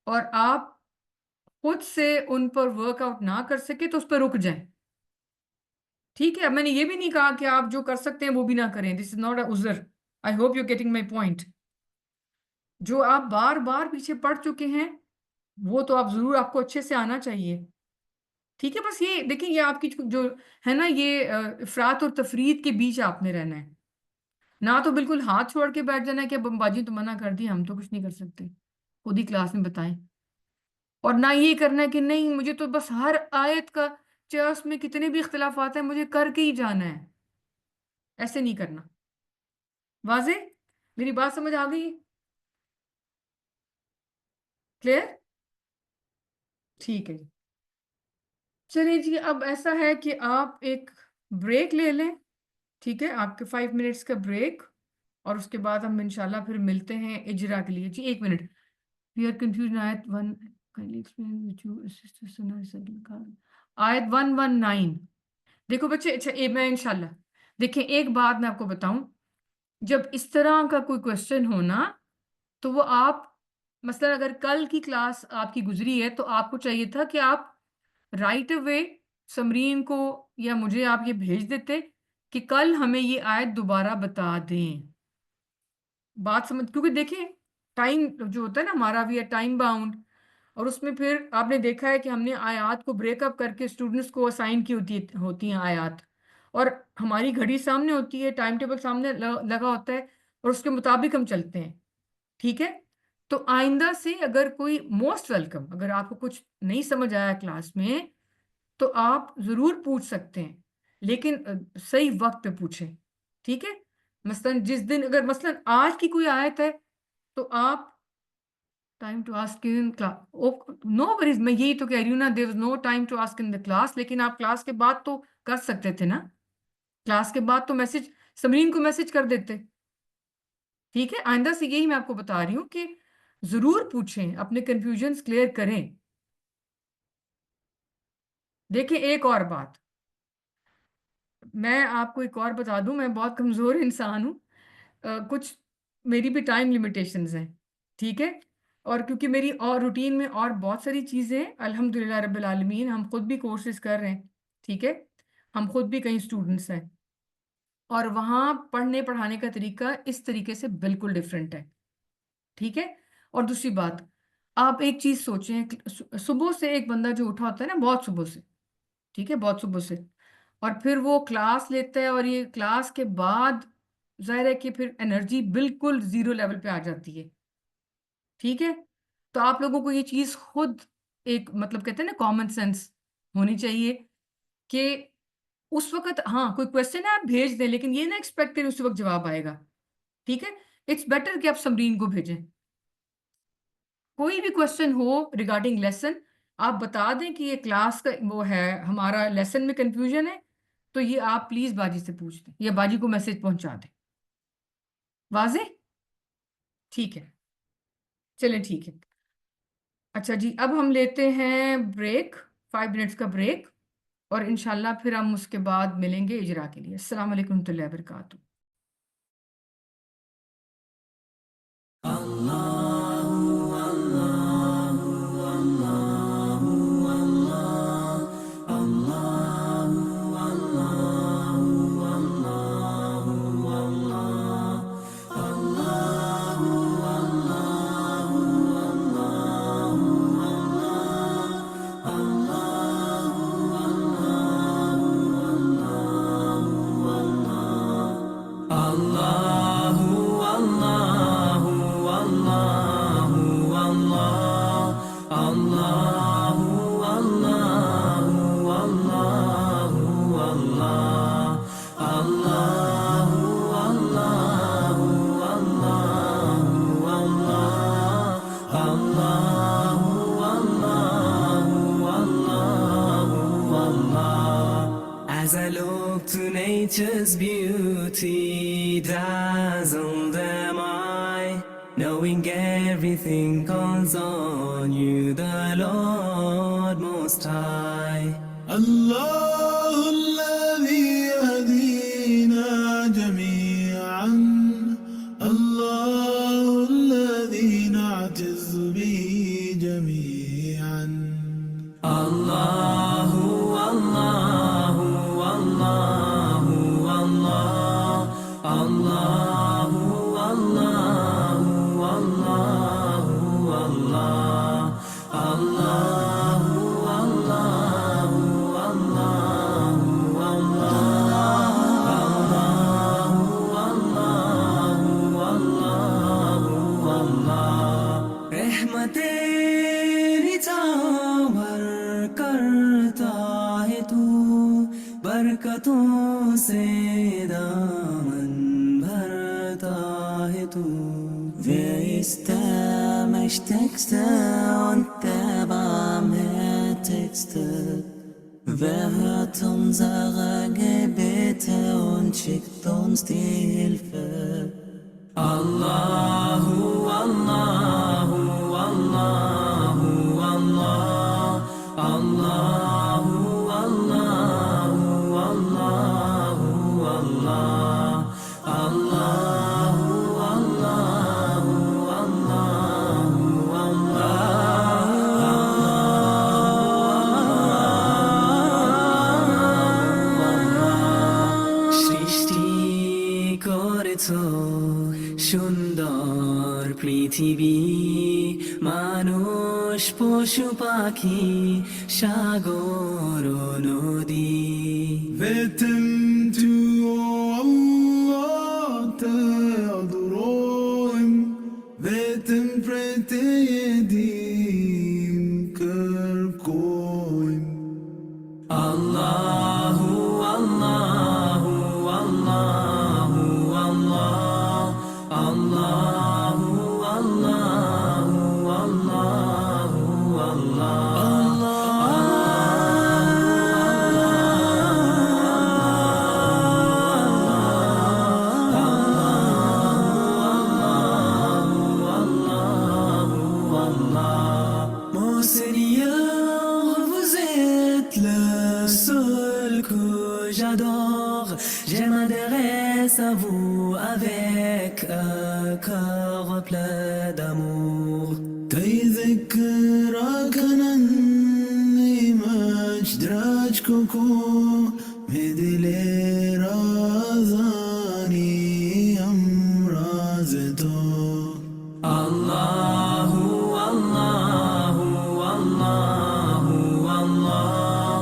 اور آپ خود سے ان پر ورک آؤٹ نہ کر سکے تو اس پہ رک جائیں. ٹھیک ہے، میں نے یہ بھی نہیں کہا کہ آپ جو کر سکتے ہیں وہ بھی نہ کریں. دس از ناٹ اے عذر. I hope you getting my point. جو آپ بار بار پیچھے پڑ چکے ہیں وہ تو آپ ضرور، آپ کو اچھے سے آنا چاہیے. ٹھیک ہے، بس یہ دیکھیں، یہ آپ کی جو ہے نا، یہ افراط اور تفرید کے بیچ آپ نے رہنا ہے. نہ تو بالکل ہاتھ چھوڑ کے بیٹھ جانا ہے کہ باجی تو منع کر دی، ہم تو کچھ نہیں کر سکتے، خود ہی کلاس میں بتائیں. اور نہ یہ کرنا ہے کہ نہیں مجھے تو بس ہر آیت کا چاہے اس میں کتنے بھی اختلافات ہیں مجھے کر کے ہی جانا ہے. ایسے نہیں کرنا. واضح؟ میری بات سمجھ آ گئی؟ کلیئر؟ ٹھیک ہے جی. چلیے جی، اب ایسا ہے کہ آپ ایک بریک لے لیں. ٹھیک ہے، آپ کے 5 منٹس کا بریک، اور اس کے بعد ہم انشاءاللہ پھر ملتے ہیں اجرا کے لیے. جی 1 minute. We are confused in آیت 1. Kindly explain which you sister Sunnah said. آیت 119. دیکھو بچے، اچھا میں انشاءاللہ دیکھیں، ایک بات میں آپ کو بتاؤں. جب اس طرح کا کوئی کوشچن ہونا تو وہ آپ مثلا اگر کل کی کلاس آپ کی گزری ہے تو آپ کو چاہیے تھا کہ آپ رائٹ اوے سمرین کو یا مجھے آپ یہ بھیج دیتے کہ کل ہمیں یہ آیت دوبارہ بتا دیں. بات سمجھ، کیونکہ دیکھیں ٹائم جو ہوتا ہے نا ہمارا، بھی ہے ٹائم باؤنڈ. اور اس میں پھر آپ نے دیکھا ہے کہ ہم نے آیات کو بریک اپ کر کے اسٹوڈنٹس کو اسائن کی ہوتی ہیں آیات، اور ہماری گھڑی سامنے ہوتی ہے، ٹائم ٹیبل سامنے لگا ہوتا ہے، اور اس کے مطابق ہم چلتے ہیں. ٹھیک ہے، تو آئندہ سے اگر کوئی موسٹ ویلکم، اگر آپ کو کچھ نہیں سمجھ آیا کلاس میں تو آپ ضرور پوچھ سکتے ہیں، لیکن صحیح وقت پہ پوچھیں. ٹھیک ہے، مثلاً جس دن اگر مثلاً آج کی کوئی آیت ہے تو آپ time to ask in class, no worries, میں یہی تو کہہ رہی ہوں نا، there is no time to ask in the class. لیکن آپ کلاس کے بعد تو کر سکتے تھے نا، کلاس کے بعد تو میسج سمرین کو میسج کر دیتے. ٹھیک ہے، آئندہ سے یہی میں آپ کو بتا رہی ہوں کہ ضرور پوچھیں، اپنے کنفیوژنز کلیئر کریں. دیکھیں ایک اور بات میں آپ کو ایک اور بتا دوں، میں بہت کمزور انسان ہوں. کچھ میری بھی ٹائم لیمیٹیشنز ہیں. ٹھیک ہے، اور کیونکہ میری اور روٹین میں اور بہت ساری چیزیں الحمدللہ رب العالمین، ہم خود بھی کورسز کر رہے ہیں. ٹھیک ہے، ہم خود بھی کئی اسٹوڈنٹس ہیں، اور وہاں پڑھنے پڑھانے کا طریقہ اس طریقے سے بالکل ڈیفرنٹ ہے. ٹھیک ہے، اور دوسری بات، آپ ایک چیز سوچیں، صبح سے ایک بندہ جو اٹھا ہوتا ہے نا، بہت صبح سے، ٹھیک ہے، بہت صبح سے، اور پھر وہ کلاس لیتا ہے، اور یہ کلاس کے بعد ظاہر ہے کہ پھر انرجی بالکل زیرو لیول پہ آ جاتی ہے. ٹھیک ہے، تو آپ لوگوں کو یہ چیز خود ایک مطلب کہتے ہیں نا کامن سینس ہونی چاہیے کہ اس وقت ہاں کوئی کوشچن ہے آپ بھیج دیں، لیکن یہ نہ ایکسپیکٹ کریں اس وقت جواب آئے گا. ٹھیک ہے، اٹس بیٹر کہ آپ سمرین کو بھیجیں. کوئی بھی کوشچن ہو ریگارڈنگ لیسن، آپ بتا دیں کہ یہ کلاس کا وہ ہے، ہمارا لیسن میں کنفیوژن ہے، تو یہ آپ پلیز باجی سے پوچھ دیں یا باجی کو میسج پہنچا دیں. واضح؟ ٹھیک ہے، چلیں ٹھیک ہے. اچھا جی، اب ہم لیتے ہیں بریک، 5 منٹس کا بریک، اور انشاءاللہ پھر ہم اس کے بعد ملیں گے اجرا کے لیے. السلام علیکم ورحمۃ اللہ وبرکاتہ. As I look to nature's beauty, dazzled am I, knowing everything calls on you, the Lord Most High. الله الذي يهدينا جميعا رحمتیں نچھاور کرتا ہے تو برکتوں سے دامن بھرتا ہے تو Wer ist der Mächtigste und der Barmherzigste? Wer hört unsere Gebete und schickt uns die Hilfe? Allahu, Allahu, Allahu, Allah, Allahu, Allahu, Allahu, Allah, Allahu, Allahu, সৃষ্টি করেছ সুন্দর পৃথিবী, মানুষ পশু পাখি সাগর নদী। Vettemtu Allah te adorim, vetem pretedim kerkoim. Allahu, Allahu, Allahu, Allah, Allahu, Allahu, Allahu, Allah, Mon Seigneur, vous êtes le seul que j'adore. Je m'adresse à vous avec un cœur plein d'amour. تذكرك أني مجدرج كوكو مدلي رازاني أمرازتو. Allahu, Allahu, Allahu, Allah,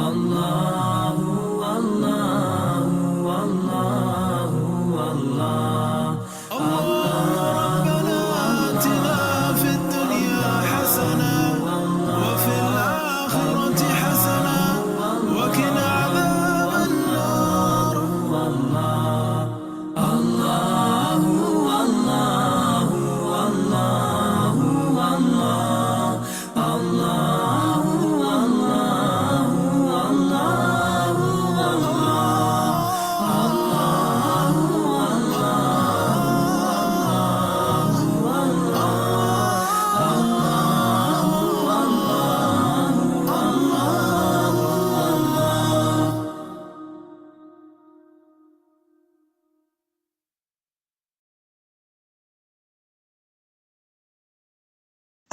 Allahu, Allahu, Allahu, Allah. ربنا آتنا في الدنيا حسنة وفي الآخرة حسنة وقنا عذاب النار. Allahu, Allahu, Allahu, Allah, Allahu, Allahu,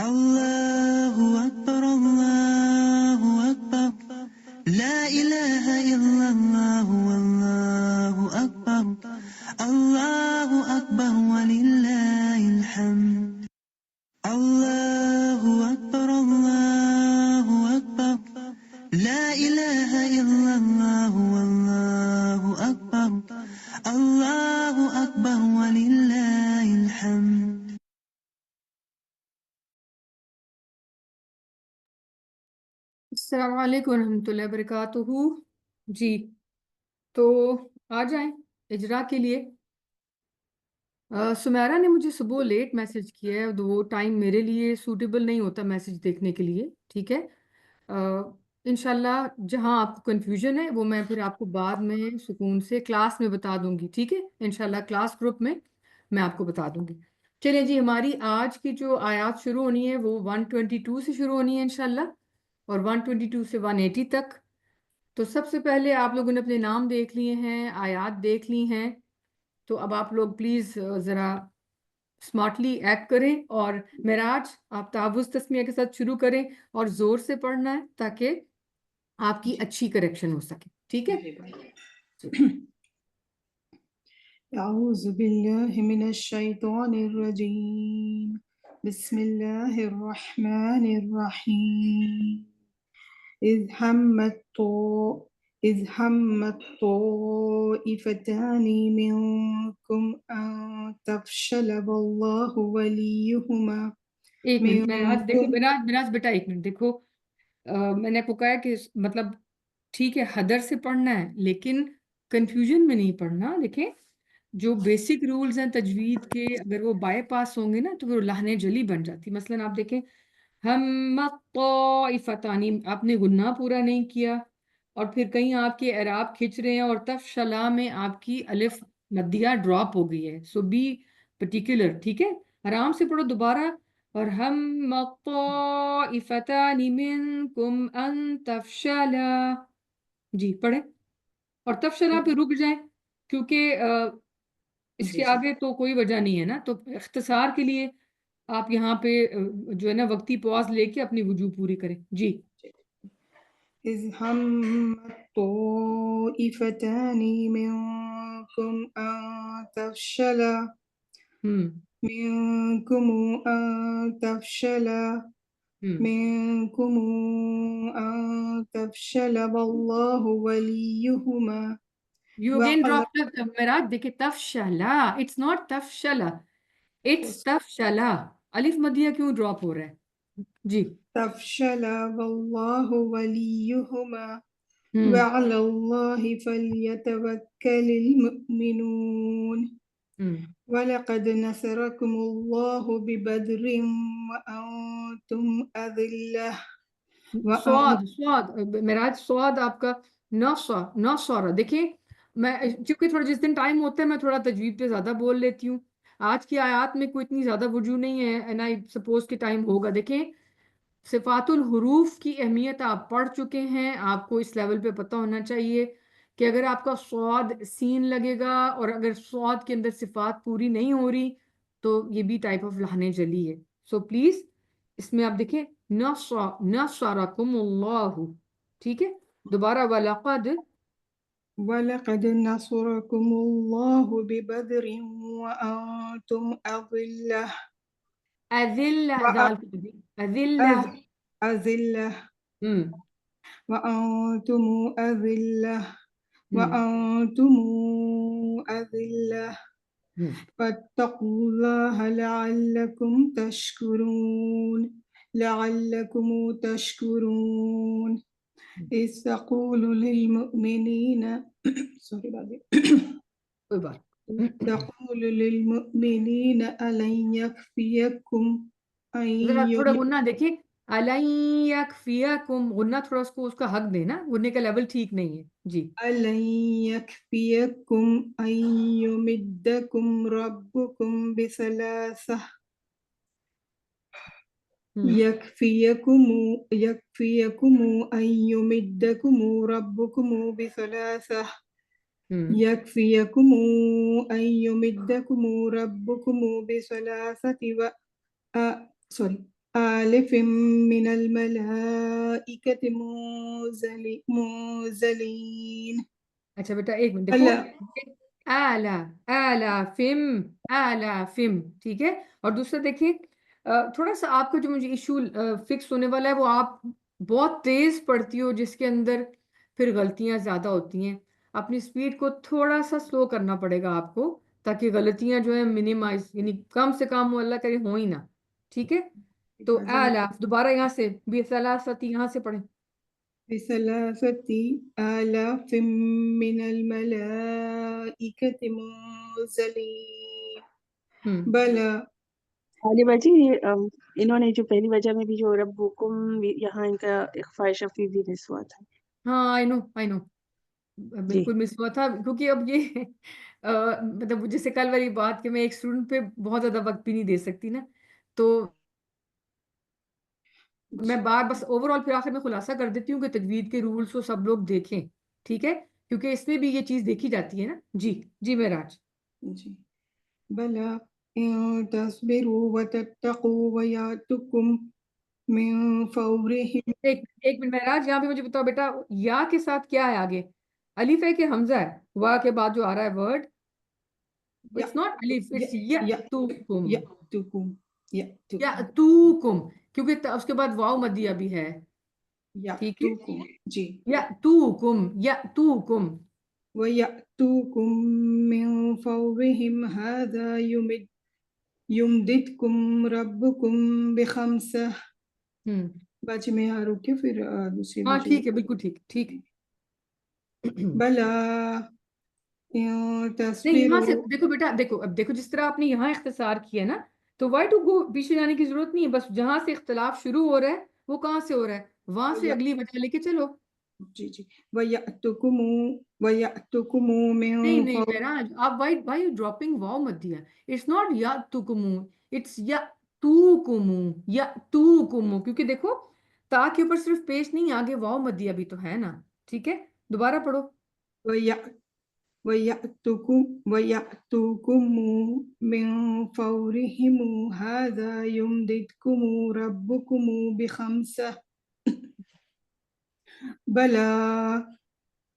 Allahu Akbar, Allahu Akbar, La ilaha illallah, Allahu Akbar, Allahu Akbar, walillahil hamd. Allahu Akbar, Allahu Akbar, La ilaha illallah, Allahu Akbar, Allahu Akbar, walillahil hamd. السلام علیکم ورحمۃ اللہ وبرکاتہ. جی تو آ جائیں اجرا کے لیے. سمیرا نے مجھے صبح لیٹ میسج کیا ہے، وہ ٹائم میرے لیے سوٹیبل نہیں ہوتا میسج دیکھنے کے لیے. ٹھیک ہے، انشاءاللہ جہاں آپ کو کنفیوژن ہے وہ میں پھر آپ کو بعد میں سکون سے کلاس میں بتا دوں گی. ٹھیک ہے، انشاءاللہ کلاس گروپ میں میں آپ کو بتا دوں گی. چلیں جی، ہماری آج کی جو آیات شروع ہونی ہے وہ 122 سے شروع ہونی ہے انشاءاللہ، اور 122 سے 180 تک. تو سب سے پہلے آپ لوگوں نے اپنے نام دیکھ لیے ہیں، آیات دیکھ لی ہیں. تو اب آپ لوگ پلیز ذرا اسمارٹلی ایکٹ کریں، اور معراج آپ تعوذ تسمیہ کے ساتھ شروع کریں اور زور سے پڑھنا ہے تاکہ آپ کی اچھی کریکشن ہو سکے. ٹھیک ہے؟ اعوذ باللہ من الشیطان الرجیم، بسم اللہ الرحمن الرحیم. إذ همت طائفتان منكم أن تفشل والله وليهما ایک منٹ معراج دیکھو، منكم معراج بیٹا ایک منٹ دیکھو، میں نے آپ کو کہا کہ مطلب ٹھیک ہے حدر سے پڑھنا ہے لیکن کنفیوژن میں نہیں پڑھنا. دیکھیں جو بیسک رولز ہیں تجوید کے اگر وہ بائی پاس ہوں گے نا تو وہ لہنے جلی بن جاتی. مثلا آپ دیکھیں ہم طائفتانی، آپ نے غنہ پورا نہیں کیا اور پھر کہیں آپ کے اعراب کھنچ رہے ہیں اور تفشلا میں آپ کی الف مدیہ ڈراپ ہو گئی ہے. سو بی پرٹیکولر، ٹھیک ہے، آرام سے پڑھو دوبارہ. اور ہم طائفتان منکم ان تفشلا، جی پڑھیں اور تفشلا پہ رک جائیں کیونکہ اس جی کے جی آگے تو کوئی وجہ نہیں ہے نا. تو اختصار کے لیے آپ یہاں پہ جو ہے نا وقتی پواز لے کے اپنی وضو پوری کریں. جی إذ همت طائفتان منكم أن تفشلا ہوں منكم أن تفشلا ہوں منكم أن تفشل والله وليهما یو اگین وعلى ڈراپ میراج دیکھیں تفشلا، اٹس ناٹ تفشلا، اٹس تفشلا. الف مدیہ کیوں ڈراپ ہو رہا ہے؟ جی تفشل والله وليهما ہوں وعلى الله فليتوكل المؤمنون ہوں وَلَقَدْ نَصَرَكُمُ اللَّهُ بِبَدْرٍ وَأَنْتُمْ أَذِلَّةٌ سواد معراج سواد آپ کا نو سورا. دیکھیں میں چونکہ تھوڑا جس دن ٹائم ہوتا ہے میں تھوڑا تجوید پہ زیادہ بول لیتی ہوں. آج کی آیات میں کوئی اتنی زیادہ وجو نہیں ہے اینڈ آئی سپوز کہ ٹائم ہوگا. دیکھیں صفات الحروف کی اہمیت آپ پڑھ چکے ہیں، آپ کو اس لیول پہ پتہ ہونا چاہیے کہ اگر آپ کا صاد سین لگے گا اور اگر صاد کے اندر صفات پوری نہیں ہو رہی تو یہ بھی ٹائپ آف لہنے جلی ہے. سو پلیز اس میں آپ دیکھیں نصرکم اللہ، ٹھیک ہے. دوبارہ وَلَقَدْ وَلَقَدْ نَصَرَكُمُ اللَّهُ بِبَدْرٍ وَأَنْتُمْ أَذِلَّةٌ أذلة دال وأ- کی أذلة. أذلة ہم وأنتم أذلة ہم وأنتم أذلة ہم فاتقوا الله لعلكم تشكرون إذ تقول للمؤمنين سوري بعدين کوئی بات تقول للمؤمنين ألن يكفيكم أن ذرا تھوڑا يمد غنہ دیکھیں أَلَن يَكْفِيَكُمْ غنہ تھوڑا اس کا حق دے نا، غنہ کا لیول ٹھیک نہیں ہے. جی ألن يكفيكم أن يمدكم ربكم بثلاثة ہم يكفيكم أن يمدكم ربكم بثلاثة ہم يكفيكم أن يمدكم ربكم بثلاثة آلاف من الملائكة منزلين اچھا بیٹا ایک منٹ دیکھو، ألا آلافم آلافم، ٹھیک ہے. اور دوسرا دیکھیں تھوڑا سا آپ کا جو مجھے ایشو فکس ہونے والا ہے وہ آپ بہت تیز پڑھتی ہو جس کے اندر پھر غلطیاں زیادہ ہوتی ہیں. اپنی سپیڈ کو تھوڑا سا سلو کرنا پڑے گا آپ کو تاکہ غلطیاں جو ہیں منیمائز یعنی کم سے کم ہو، اللہ کرے ہوں ہی نہ، ٹھیک ہے. تو آلاف دوبارہ یہاں سے بثلاثتی یہاں سے پڑھیں. بثلاثة آلاف من الملائكة منزلين ہم بلى غالبا جی انہوں نے جو پہلی وجہ میں بھی جو ربکم یہاں ان کا اخفاء شفوی بھی مس ہوا تھا. ہاں آئی نو جی بالکل مس ہوا تھا کیونکہ اب یہ مطلب جیسے کل والی بات کہ میں ایک اسٹوڈنٹ پہ بہت زیادہ وقت بھی نہیں دے سکتی نا، تو میں بار بس اوور آل پھر آخر میں خلاصہ کر دیتی ہوں کہ تجوید کے رولز کو سب لوگ دیکھیں، ٹھیک ہے، کیونکہ اس میں بھی یہ چیز دیکھی جاتی ہے نا. جی جی معراج جی بلى إن تصبروا وتتقوا ويأتكم من فورهم ایک منٹ معراج یہاں پہ مجھے بتاؤ بیٹا یا کے ساتھ کیا ہے آگے، الف ہے کہ حمزہ ہے؟ وا کے بعد جو آ رہا ہے ورڈ اٹس ناٹ الف اٹس یأتوکم يأتكم یأتوکم کیونکہ اس کے بعد واو مدیہ بھی ہے، ٹھیک ہے. يأتوكم جی یأتوکم ويأتوكم من فورهم هذا یمددکم ربکم بخمسہ. ہوں باجی میں یہاں رک کے پھر دوسری ہاں وجہ ٹھیک ہے، بالکل ٹھیک ٹھیک. بلا ان نہیں یہاں سے تصبروا. دیکھو بیٹا، دیکھو اب دیکھو جس طرح آپ نے یہاں اختصار کیا نا، تو وائی ٹو گو، پیچھے جانے کی ضرورت نہیں ہے. بس جہاں سے اختلاف شروع ہو رہا ہے وہ کہاں سے ہو رہا ہے، وہاں سے اگلی وجہ لے کے چلو. جی جی. وَيَأْتُكُمُ نہیں مِن نہیں فَوْقِ. معراج، آپ وائی یو ڈراپنگ واو مت دیا. اٹس ناٹ یا تکمو، اٹس یا تو یا تو، کیونکہ دیکھو تا کے اوپر صرف پیش نہیں، آگے واو مت دیا بھی تو ہے نا. ٹھیک ہے، دوبارہ پڑھو. وَيَأْتُكُمُ مِن فَوْرِهِمْ هَذَا يُمْدِدْكُمْ رَبُّكُمْ بِخَمْسَةٍ. بَلَى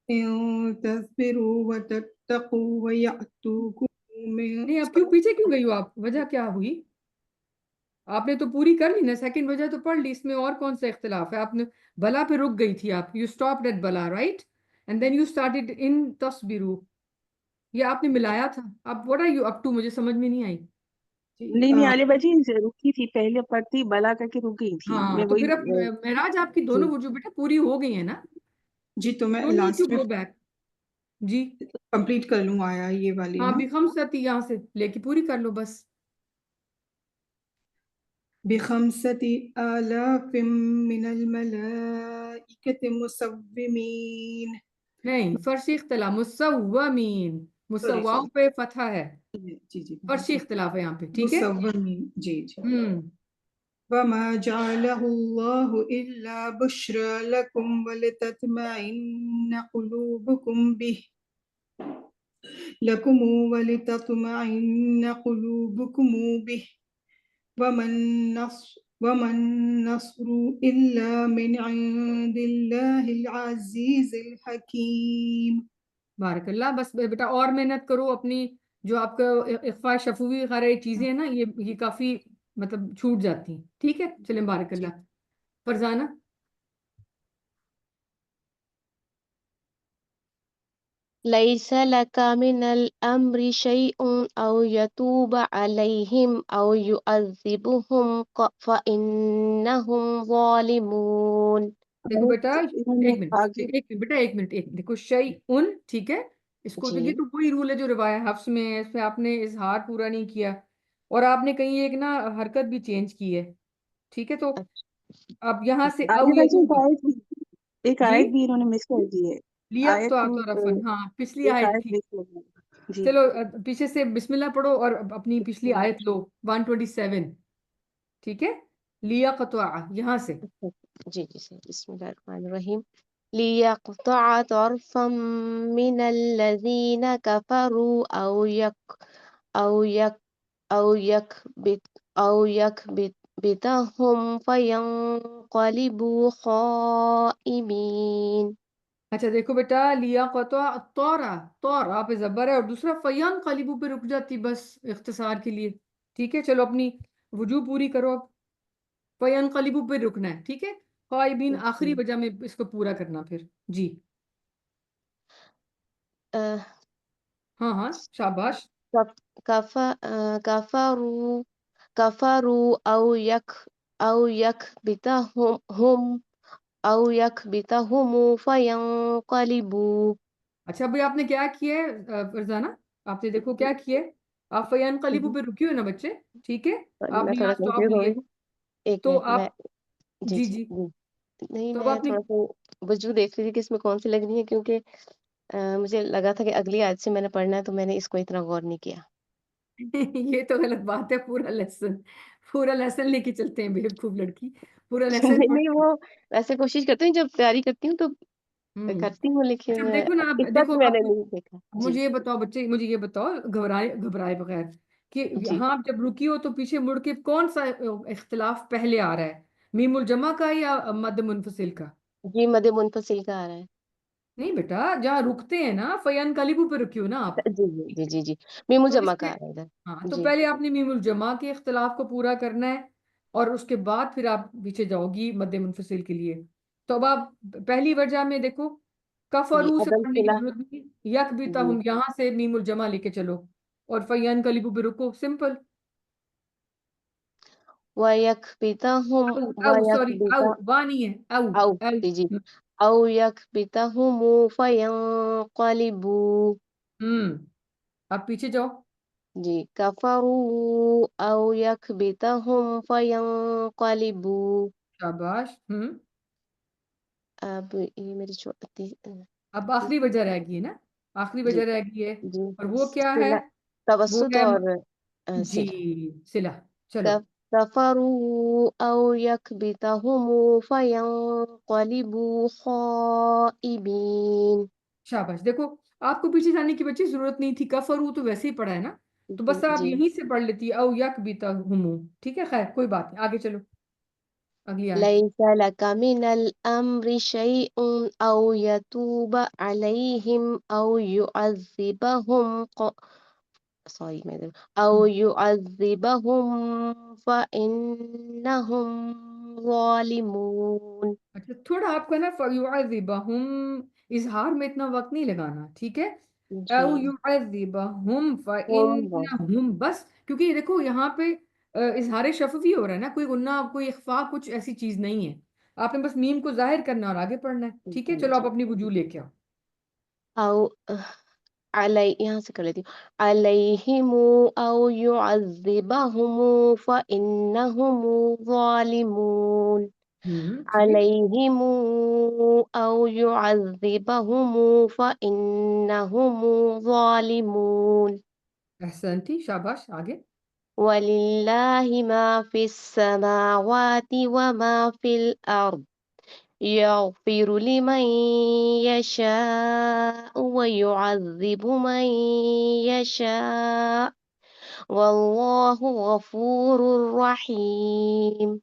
إِن تَصْبِرُوا وَتَتَّقُوا وَيَأْتُوكُم مِّن نہیں اب کیوں پیچھے کیوں گئی ہو آپ، وجہ کیا ہوئی؟ آپ نے تو پوری کر لی نا، سیکنڈ وجہ تو پڑھ لی. اس میں اور کون سا اختلاف ہے؟ آپ نے بلا پہ رک گئی تھی، آپ یو اسٹاپڈ ایٹ بلا، right, and then you started in تصبرو. یہ آپ نے ملایا تھا. اب what are you up to, مجھے سمجھ میں نہیں آئی. نہیں عالیہ باجی رکی تھی، پہلے پڑھتی بلا کر کے رک گئی تھی ہاں میں تو وہی. پھر اب معراج آپ کی جی دونوں وجوہ بیٹا پوری ہو گئی ہیں نا، جی تو میں نو نیڈ ٹو لاسٹ میں گو بیک. جی کمپلیٹ کر لوں آیا یہ والی ہاں، نا. بخمستی یہاں سے لے کے پوری کر لو بس. بِخَمْسَةِ آلَافٍ مِّنَ الْمَلَائِكَةِ مُسَوِّمِينَ. نہیں فرشی اختلاف، مسومین، سوری مسواؤ سوری. پہ فتحہ ہے، جی جی فرشی اختلاف ہے یہاں پہ. ٹھیک ہے. مُسَوِّمِينَ. جی جی. ہوں وَمَا جَعَلَهُ اللَّهُ إِلَّا بُشْرَىٰ لَكُمْ وَلِتَطْمَئِنَّ قُلُوبُكُم بِهِ وَمَا النَّصْرُ إِلَّا مِنْ عِندِ اللَّهِ الْعَزِيزِ الْحَكِيمِ. بارک اللہ. بس بیٹا اور محنت کرو اپنی، جو آپ کا اخفاء شفوی وغیرہ یہ چیزیں ہیں نا، یہ کافی مطلب چھوٹ جاتی ہیں. ٹھیک ہے چلیں، بارک جی. اللہ. فرزانہ. ليس لك من الأمر شيء أو يتوب عليهم أو يعذبهم فإنهم ظالمون. دیکھو بیٹا ایک منٹ، آگے ایک منٹ بیٹا، ایک منٹ، ایک دیکھو شیء، ٹھیک ہے. اس کو تو جی یہ تو کوئی رول ہے جو روایت حفص میں ہے، اس پہ آپ نے اظہار پورا نہیں کیا، اور آپ نے کہیں ایک نا حرکت بھی چینج کی ہے. ٹھیک ہے، تو اب یہاں سے او عالیہ باجی یتوب. ایک جی آیت بھی انہوں نے مس کر دی ہے. لیا تو آیت آتا رفن، ہاں پچھلی ایک آیت آیت تھی. مس کر دی. جی چلو پیچھے سے بسم اللہ پڑھو اور اپنی پچھلی آیت لو 127. ٹھیک ہے، لیا قطع یہاں سے. جی جی سر بسم اللہ الرحمن الرحیم. ليقطع طرفا من الذين كفروا أو يك أو يكبت أو يكبتهم فينقلبوا خائبين. اچھا دیکھو بیٹا، لیا قطع طورا، طورا پہ زبر ہے، اور دوسرا فیان قلیبو پہ رک جاتی بس اختصار کے لیے. ٹھیک ہے چلو اپنی وجوہ پوری کرو اب. فیان قلیبو پہ رکنا ہے. ٹھیک ہے، خائبین آخری وجہ میں اس کو پورا کرنا پھر. جی آہ، ہاں ہاں شاباش. كفروا كفروا أو يكبتهم فينقلبوا. اچھا بھائی آپ نے کیا کیا ہے فرزانہ، آپ نے دیکھو کیا کیا ہے. آپ فیان قلیبو پہ رکے ہو نا بچے. ٹھیک ہے، آپ میں نے تھوڑا یہاں کنفیوز سٹاپ ہو لیا گئی. ایک تو منٹ میں. آپ. جی جی جی جی جی. نہیں تو اب میں آپ نے. تھوڑا سا وضو دیکھ رہی تھی کہ اس میں کون سی لگ رہی ہے، کیونکہ مجھے لگا تھا کہ اگلی آیت سے میں نے پڑھنا ہے، تو میں نے اس کو اتنا غور نہیں کیا. یہ تو غلط بات ہے. پورا لیسن لے کے چلتے ہیں بیوقوف لڑکی، پورا لیسن نہیں پڑھ نہیں کے. وہ ویسے کوشش کرتی ہوں، جب تیاری کرتی ہوں تو ہوں کرتی ہوں، اچھا لیکن دیکھو نا، آپ اس وقت دیکھو میں آپ نے نہیں دیکھا. جی مجھے یہ بتاؤ بچے، مجھے یہ بتاؤ گھبرائے بغیر کہ جی یہاں آپ جب رکی ہو تو پیچھے مڑ کے کون سا اختلاف پہلے آ رہا ہے، میم الجمع کا یا مد منفصل کا؟ جی مد منفصل کا آ رہا ہے. نہیں بیٹا، جہاں رکتے ہیں نا فین قلیبو پہ رکی ہو نا آپ. جی جی جی جی جی میم تو اس الجمع کا کے آ رہا ہے ادھر. ہاں تو جی پہلے آپ نے میم الجمع کے اختلاف کو پورا کرنا ہے، اور اس کے بعد پھر آپ پیچھے جاؤ گی مد منفصل کے لیے. تو اب آپ پہلی وجہ میں دیکھو جی کفرو سے عدم پڑھنے کی صلہ. ضرورت نہیں، یک جی یہاں سے میم الجمع لے کے چلو، اور فین قلیبو پہ رکو، سمپل. وَيَكْبِتَهُمْ سوری او وَيَكْبِتَ وا نہیں ہے او أو او جی أو يكبتهم فينقلبوا اب پیچھے جاؤ. جی كفروا أو يكبتهم فينقلبوا. شاباش. اب یہ میری اب آخری وجہ رہ گئی ہے نا, آخری جی وجہ رہ گئی ہے, جی اور وہ کیا ہے؟ وہ توسط ہے اور جی صلہ. صلہ. چلو كفروا أو يكبتهم فينقلبوا خائبين. شاباش. دیکھو آپ کو پیچھے جانے کی بچی ضرورت نہیں تھی, کفرو تو ویسے ہی پڑھا ہے نا, تو جی بس آپ جی یہیں سے پڑھ لیتی او یک بیتا ہمو. ٹھیک ہے, خیر کوئی بات نہیں, آگے چلو اگلی آیت. ليس لك من الأمر شيء أو يتوب عليهم أو يعذبهم أو يعذبهم فإنهم ظالمون. اچھا تھوڑا آپ کو نا فَيُعَذِّبَهُمْ اظہار میں اتنا وقت نہیں لگانا, ٹھیک ہے؟ جی او يُعَذِّبَهُمْ هم فَإِنَّهُمْ, بس کیونکہ یہ دیکھو یہاں پہ اظہار شفوی ہو رہا ہے نا, کوئی غنہ کوئی اخفا کچھ ایسی چیز نہیں ہے, آپ نے بس میم کو ظاہر کرنا اور آگے پڑھنا ہے. ٹھیک ہے, جی چلو جی آپ اپنی وجوہ لے کے آؤ. أو یہاں سے کر لیتی ہوں علیہم أو يعذبهم فإنهم ظالمون. ٹھیک. عليهم أو يعذبهم فإنهم ظالمون. احسنتی, شاباش. آگے. ولله ما في السماوات وما في الأرض يغفر لمن يشاء ويعذب من يشاء والله غفور رحيم.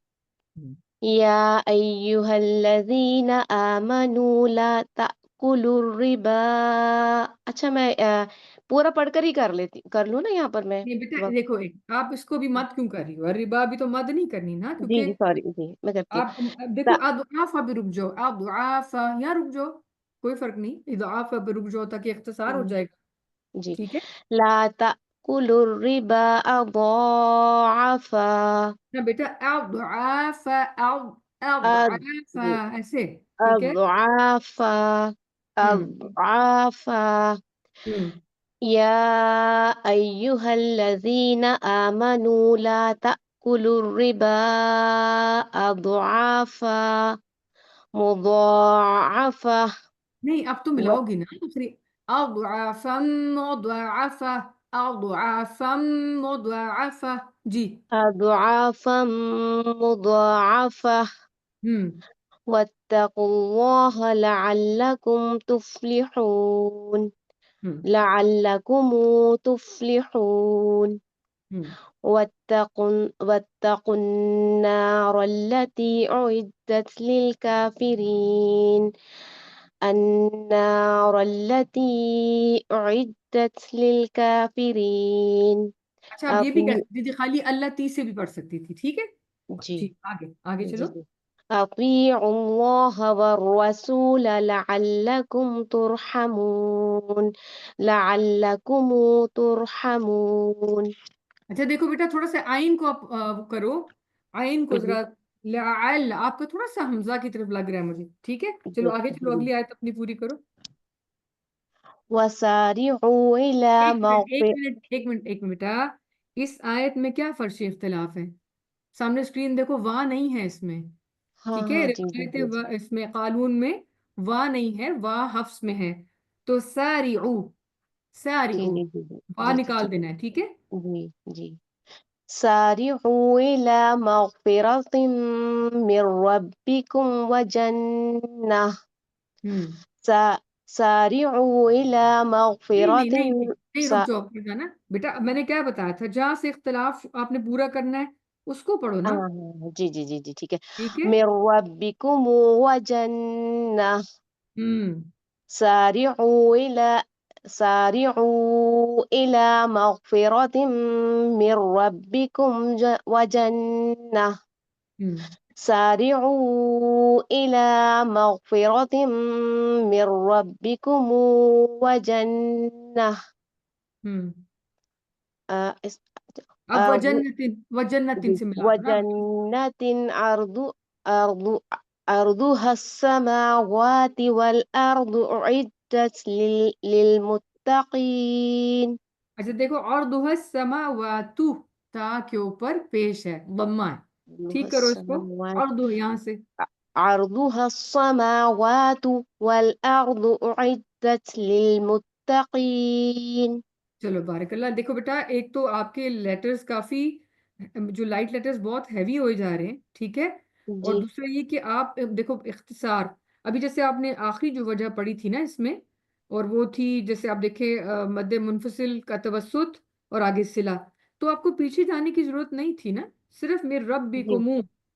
يا أيها الذين آمنوا لا تأكلوا الربا. اچھا میں پورا پڑھ کر ہی کر لوں نا یہاں پر میں نہیں بیٹا وقت. دیکھو, آپ اس کو بھی مت کیوں کر رہی ہو, اور ربا بھی تو مد نہیں کرنی نا, جی کیونکہ جی سوری جی میں کرتی آپ اب دیکھو ہوں. اضعافا بھی رک جاؤ, اضعافا یا رک جاؤ, کوئی فرق نہیں, اضعافا بھی رک جاؤ تاکہ اختصار ہو جائے گا. جی ٹھیک ہے لا تأكلوا الربا أضعافا. نا بیٹا, اضعافا أض- اضعافا جی ایسے. ٹھیک ہے. أضعافا ہوں أضعافا. ہوں يا أيها الذين آمنوا لا تأكلوا الربا أضعافا مضاعفة. نہیں اب تو و- ملاؤ گی نا دوسری, اضعافا مضاعفا, اضعافا مضاعفا. جی. أضعافا مضاعفة. ہوں واتقوا الله لعلكم تفلحون. ہوں لعلكم تفلحون. ہوں واتقوا النار التي أعدت للكافرين. النار التي أعدت للكافرين. اچھا اب یہ بھی کہہ أطيع سکتی تھی, خالی اللہ تی سے بھی پڑھ سکتی تھی. ٹھیک ہے جی جی, آگے آگے جی چلو. جی أطيعوا الله والرسول لعلكم ترحمون. لعلكم ترحمون. اچھا دیکھو بیٹا, تھوڑا سا آئین کو آپ کرو, آئین کو جی ذرا, لعل آپ کا تھوڑا سا حمزہ کی طرف لگ رہا ہے مجھے. ٹھیک ہے جی چلو آگے چلو, جی اگلی آیت اپنی پوری کرو. وسارعوا إلى ایک منٹ ایک مغفرة. منٹ ایک منٹ ایک منٹ بیٹا, اس آیت میں کیا فرشی اختلاف ہے؟ سامنے اسکرین دیکھو, وا نہیں ہے اس میں. ہاں ٹھیک ہے, ہاں جی جی روایت جی اس میں قالون میں وا نہیں ہے, وا حفظ میں ہے. تو سارعو, جی سارعو جی جی جی وا جی جی نکال ٹھیک دینا ہے. ٹھیک ہے. جی جی سارعوا إلى مغفرة من ربكم وجنة. ہوں سارعوا إلى نہیں نہیں مغفرة. نہیں نہیں نہیں, سا... رک جاؤ پڑھنا نا بیٹا, اب میں نے کیا بتایا تھا, جہاں سے اختلاف آپ نے پورا کرنا ہے اس کو پڑھو نا. ہاں ہاں جی جی جی جی ٹھیک ہے. ٹھیک ہے. من ربكم وجنة. ہوں سارعوا إلى مغفرة من ربكم وجنة. ہوں سارعوا إلى مغفرة من ربكم وجنة. ہوں آ، اس- اب وہ وجنتن جی سے ملا دو نا. وجنات أرض أرضها السماوات والأرض أعدت للمتقين. اچھا دیکھو، اور دوہا سماواتو، تا کے اوپر پیش ہے، ضمہ ہے. أرضها ٹھیک کرو اس کو. السماوات اور دو یہاں سے. عرضها السماوات والأرض أعدت للمتقين. چلو بارک اللہ. دیکھو بیٹا، ایک تو آپ کے لیٹرز کافی، جو لائٹ لیٹرز بہت ہیوی ہوئے جا رہے ہیں، ٹھیک ہے. اور جی دوسرا یہ کہ آپ دیکھو اختصار، ابھی جیسے آپ نے آخری جو وجہ پڑھی تھی نا اس میں، اور وہ تھی جیسے آپ دیکھیں مد منفصل کا توسط اور آگے صلہ، تو آپ کو پیچھے جانے کی ضرورت نہیں تھی نا، صرف میرے جی ربکم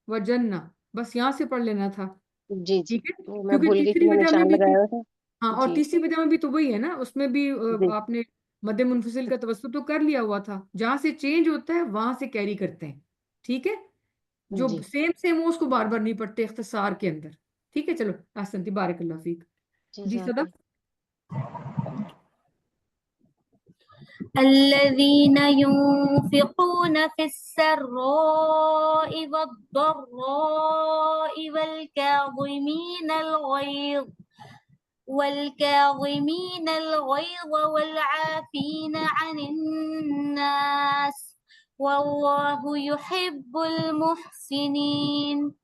وجنہ، بس یہاں سے پڑھ لینا تھا. جی جی ٹھیک ہے، وہ میں کیونکہ بھول گئی کہ تیسری میں وجہ میں نشان بھی تھی. لگایا ہوا تھا. ہاں، اور جی تیسری وجہ میں بھی تو وہی ہے نا، اس میں بھی جی آپ نے مد منفصل کا توسط تو کر لیا ہوا تھا، جہاں سے چینج ہوتا ہے وہاں سے کیری کرتے ہیں. ٹھیک ہے، جو جی سیم سیم ہو اس کو بار بار نہیں پڑھتے اختصار کے اندر. ٹھیک ہے، چلو احسنتی، بارک اللہ فیک. جی جزاک صدف. الذين ينفقون في السراء والضراء والكاظمين الغيظ والعافين عن الناس والله يحب المحسنين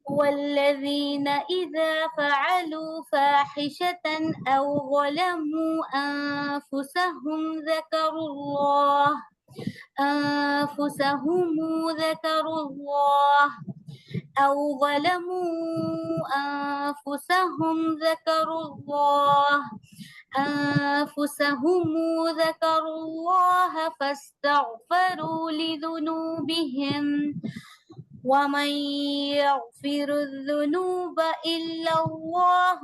والذين إذا فعلوا فاحشة أو ظلموا أنفسهم ذكروا الله فاستغفروا لذنوبهم ومن يغفر الذنوب إلا الله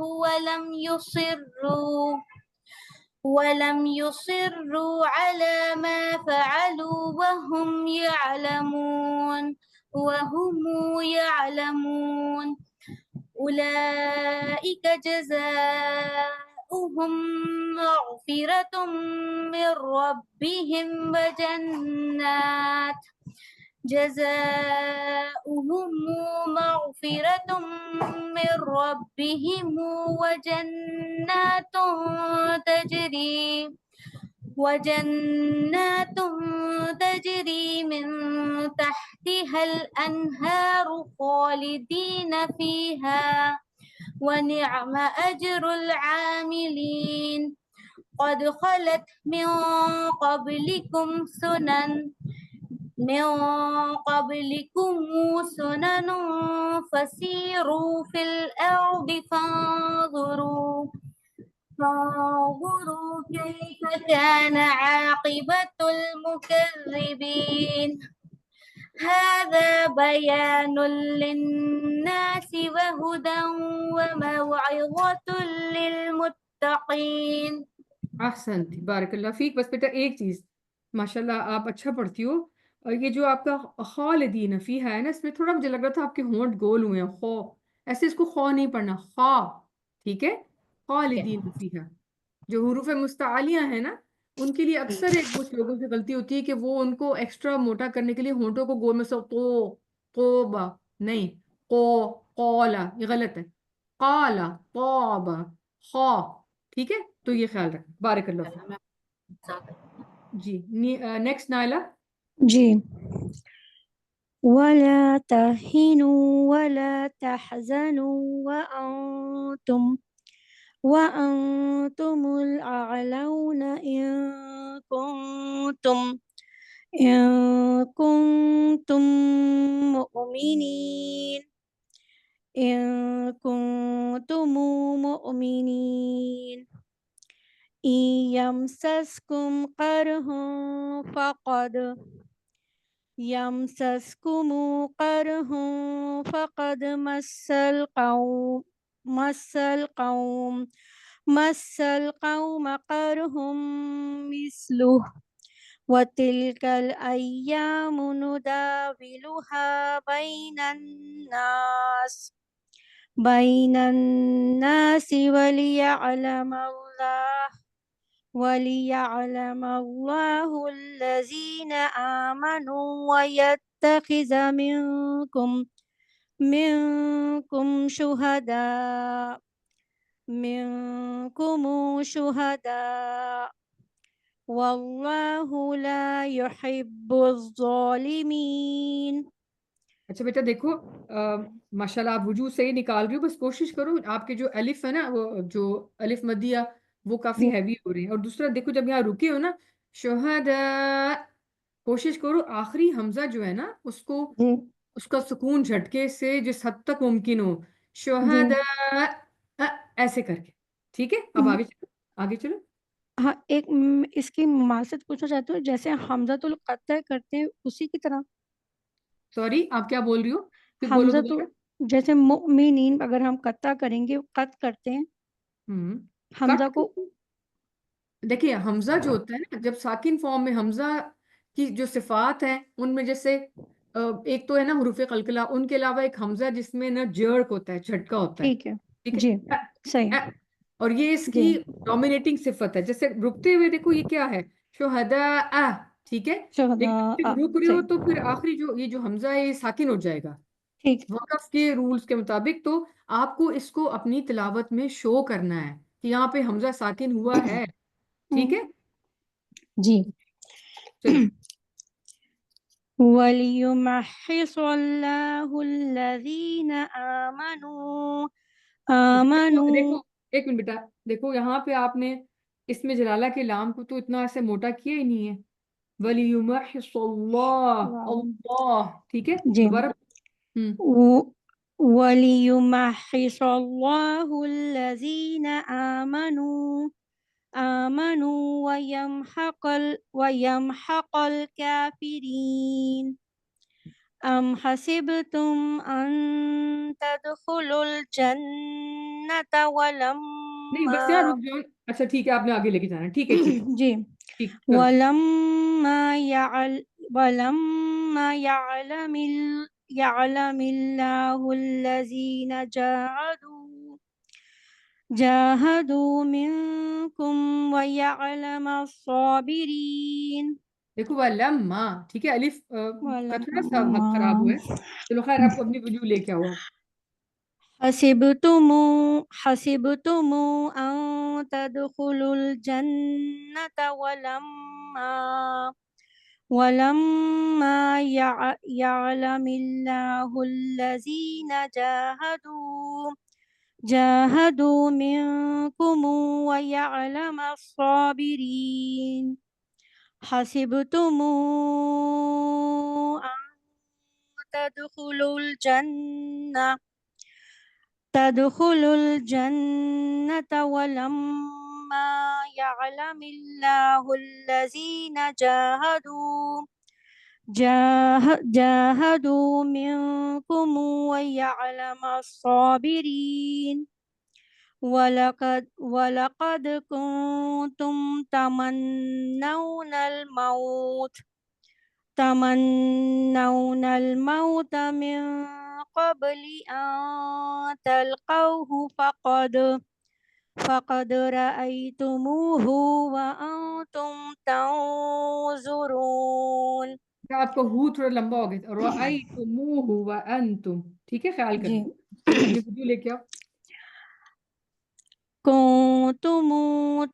ولم يصروا على ما فعلوا وهم يعلمون أولئك جزاؤهم مغفرة من ربهم وجنات تجري من تحتها الأنهار خالدين فيها ونعم أجر العاملين قد خلت من قبلكم سنن فسيروا في الأرض فانظروا كيف كان عاقبة المكذبين هذا بيان للناس وهدى وموعظة للمتقين. احسنتی، بارک اللہ فیک. بس بیٹا ایک چیز، ماشاءاللہ آپ اچھا پڑھتی ہو. اور یہ جو آپ کا خالدین فیہا ہے نا، اس میں تھوڑا مجھے لگ رہا تھا آپ کے ہونٹ گول ہوئے ہیں. خو، ایسے اس کو خو نہیں پڑھنا، خا. ٹھیک ہے، خالدین فیہا. جو حروف مستعلیہ ہیں نا، ان کے لیے اکثر ایک کچھ لوگوں سے غلطی ہوتی ہے کہ وہ ان کو ایکسٹرا موٹا کرنے کے لیے ہونٹوں کو گول میں سے قوبا نہیں، قو، قولا، یہ غلط ہے. قالا، قوبا، خا. ٹھیک ہے، تو یہ خیال رکھیں. بارک اللہ فیک. جی نیکسٹ نائلہ. جی. ولا تهنوا ولا تحزنوا وأنتم الأعلون إن كنتم مؤمنين إن يمسسكم قرح فقد مس القوم قرح مثله وتلك الأيام نداولها بين الناس وليعلم وَلِيَعْلَمَ اللَّهُ الَّذِينَ آمَنُوا وَيَتَّخِذَ منكم شهداء والله لا يحب الظالمين. اچھا بیٹا دیکھو ماشاءاللہ آپ وجو سے ہی نکال رہی ہو، بس کوشش کرو آپ کے جو الف ہے نا، وہ جو الف مدیہ وہ کافی ہیوی ہو رہی ہے. اور دوسرا دیکھو جب یہاں رکے ہو نا شہداء، کوشش کرو آخری حمزہ جو ہے نا اس کا سکون جھٹکے سے جس حد تک ممکن ہو، شہداء ایسے کر کے. ٹھیک ہے، اب آگے چلو، آگے چلو. ہاں ایک اس کی مماثلت پوچھنا چاہتی ہوں، جیسے حمزۃ القطع کرتے ہیں اسی کی طرح سوری آپ کیا بول رہی ہو؟ پھر بولو حمزۃ، دوبارہ. جیسے مؤمنین اگر ہم قطع کریں گے، قط کرتے ہیں حمزہ کٹ. کو. دیکھیے حمزہ جو ہوتا ہے نا، جب ساکن فارم میں حمزہ کی جو صفات ہیں ان میں جیسے ایک تو ہے نا حروف قلقلہ، ان کے علاوہ ایک حمزہ جس میں نا جڑک ہوتا ہے، جھٹکا ہوتا ہے. ٹھیک ہے ٹھیک ہے. جی صحیح اور یہ اس جی کی ڈومینیٹنگ صفت ہے. جیسے رکتے ہوئے دیکھو یہ کیا ہے، شہداء. ٹھیک ہے، لیکن جب رک رہے ہو تو صحیح پھر آخری یہ جو حمزہ ہے یہ ساکن ہو جائے گا ٹھیک وقف کے رولز کے مطابق. تو آپ کو اس کو اپنی تلاوت میں شو کرنا ہے کہ یہاں پہ حمزہ ساکن ہوا ہے. ٹھیک ہے جی. چلو. وَلِيُمَحِّصَ اللَّهُ الَّذِينَ دیکھو آمَنُوا. دیکھو ایک منٹ بیٹا، دیکھو یہاں پہ آپ نے اس میں جلالہ کے لام کو تو اتنا ایسے موٹا کیا ہی نہیں ہے. وَلِيُمَحِّصَ اللَّهُ اللہ. ٹھیک ہے جی. دوبارہ. وَلِيُمَحِّصَ اللَّهُ الَّذِينَ آمَنُوا وَيَمْحَقَ الْكَافِرِينَ. أَمْ حَسِبْتُمْ أَن تَدْخُلُوا الْجَنَّةَ نہیں بس یہاں رک جاؤ. اچھا ٹھیک ہے، آپ نے آگے لے کے جانا ہے. ٹھیک ہے ٹھیک جی. ٹھیک کرو. وَلَمَّا يَعْلَمِ اللَّهُ الَّذِينَ جَاهَدُوا مِنكُمْ وَيَعْلَمَ الصَّابِرِينَ. دیکھو لما، ٹھیک ہے، الف کا تھوڑا سا حق وَلَمَّا خراب ہوا ہے. چلو خیر، آپ اپنی وجو لے کے آؤ آپ. حسبتم أن تدخلوا الجنة ولما يعلم الله الذين جاهدوا منكم ويعلم الصابرين. حسبتم أن تدخلوا الجنة ولما يعلم الله الذين جاهدوا منكم ويعلم الصابرين. ولقد كنتم تمنون الموت من قبل أن تلقوه فقد رأيتموه وأنتم تنظرون. آپ کو ہو تھوڑا لمبا ہو گیا. رأيتموه وأنتم. ٹھیک ہے، خیال جی. کرنا. چلو اپنی وجو لے کے آؤ. كنتم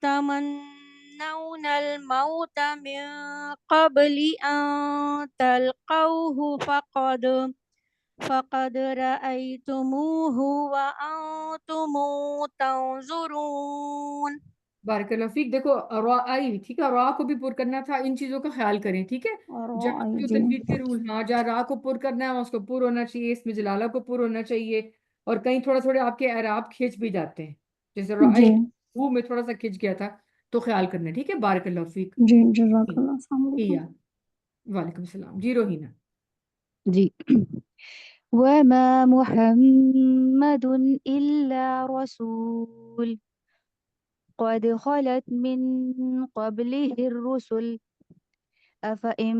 تمنون الموت من قبل أن تلقوه فقد رأيتموه وأنتم تنظرون. بارک اللہ فیک. دیکھو رائی، ٹھیک ہے، را کو بھی پر کرنا تھا. ان چیزوں کا خیال کریں. ٹھیک ہے، جہاں جو جی تنوین کے رول، ہاں جہاں را کو پر کرنا ہے اس کو پر ہونا چاہیے، اس میں جلالہ کو پر ہونا چاہیے. اور کہیں تھوڑا تھوڑے آپ کے اعراب کھینچ بھی جاتے ہیں، جیسے رائی جی وہ میں تھوڑا سا کھینچ گیا تھا، تو خیال کرنا. ٹھیک ہے، بارک اللہ فیک. جی جزاک اللہ. السلام علیکم. وعلیکم السلام جی. روہینہ. جی. وما محمد إلا رسول قد خلت من قبله الرسل أفإن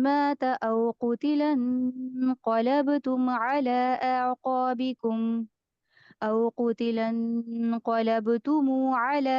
مات أو قتل انقلبتم على أعقابكم أو قتلا انقلبتم على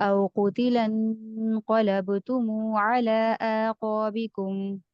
أو قتلا انقلبتم على أعقابكم.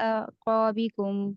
أعقابكم.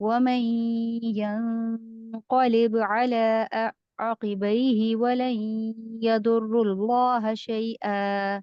ومن ينقلب على عقبيه ولن يضر الله شيئا.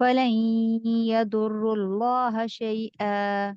فلن يضر الله شيئا.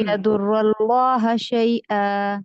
يضر الله شيئا.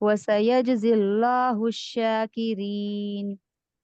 وسيجزي الله الشاكرين.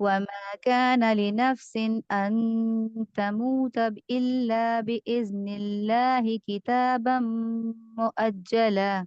وما كان لنفس أن تموت إلا بإذن الله كتابا مؤجلا.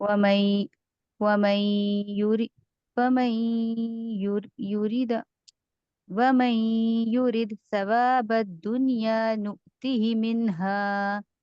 ومن ومن يريد ومن يريد ومن يريد ثواب الدنيا نؤته منها.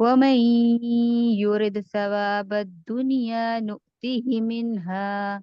ومن يريد ثواب الدنيا نؤته منها.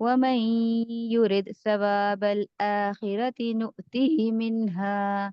ومن يرد ثواب الآخرة نؤته منها.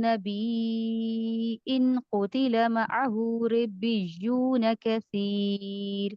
نبي قتل معه ربيون كثير.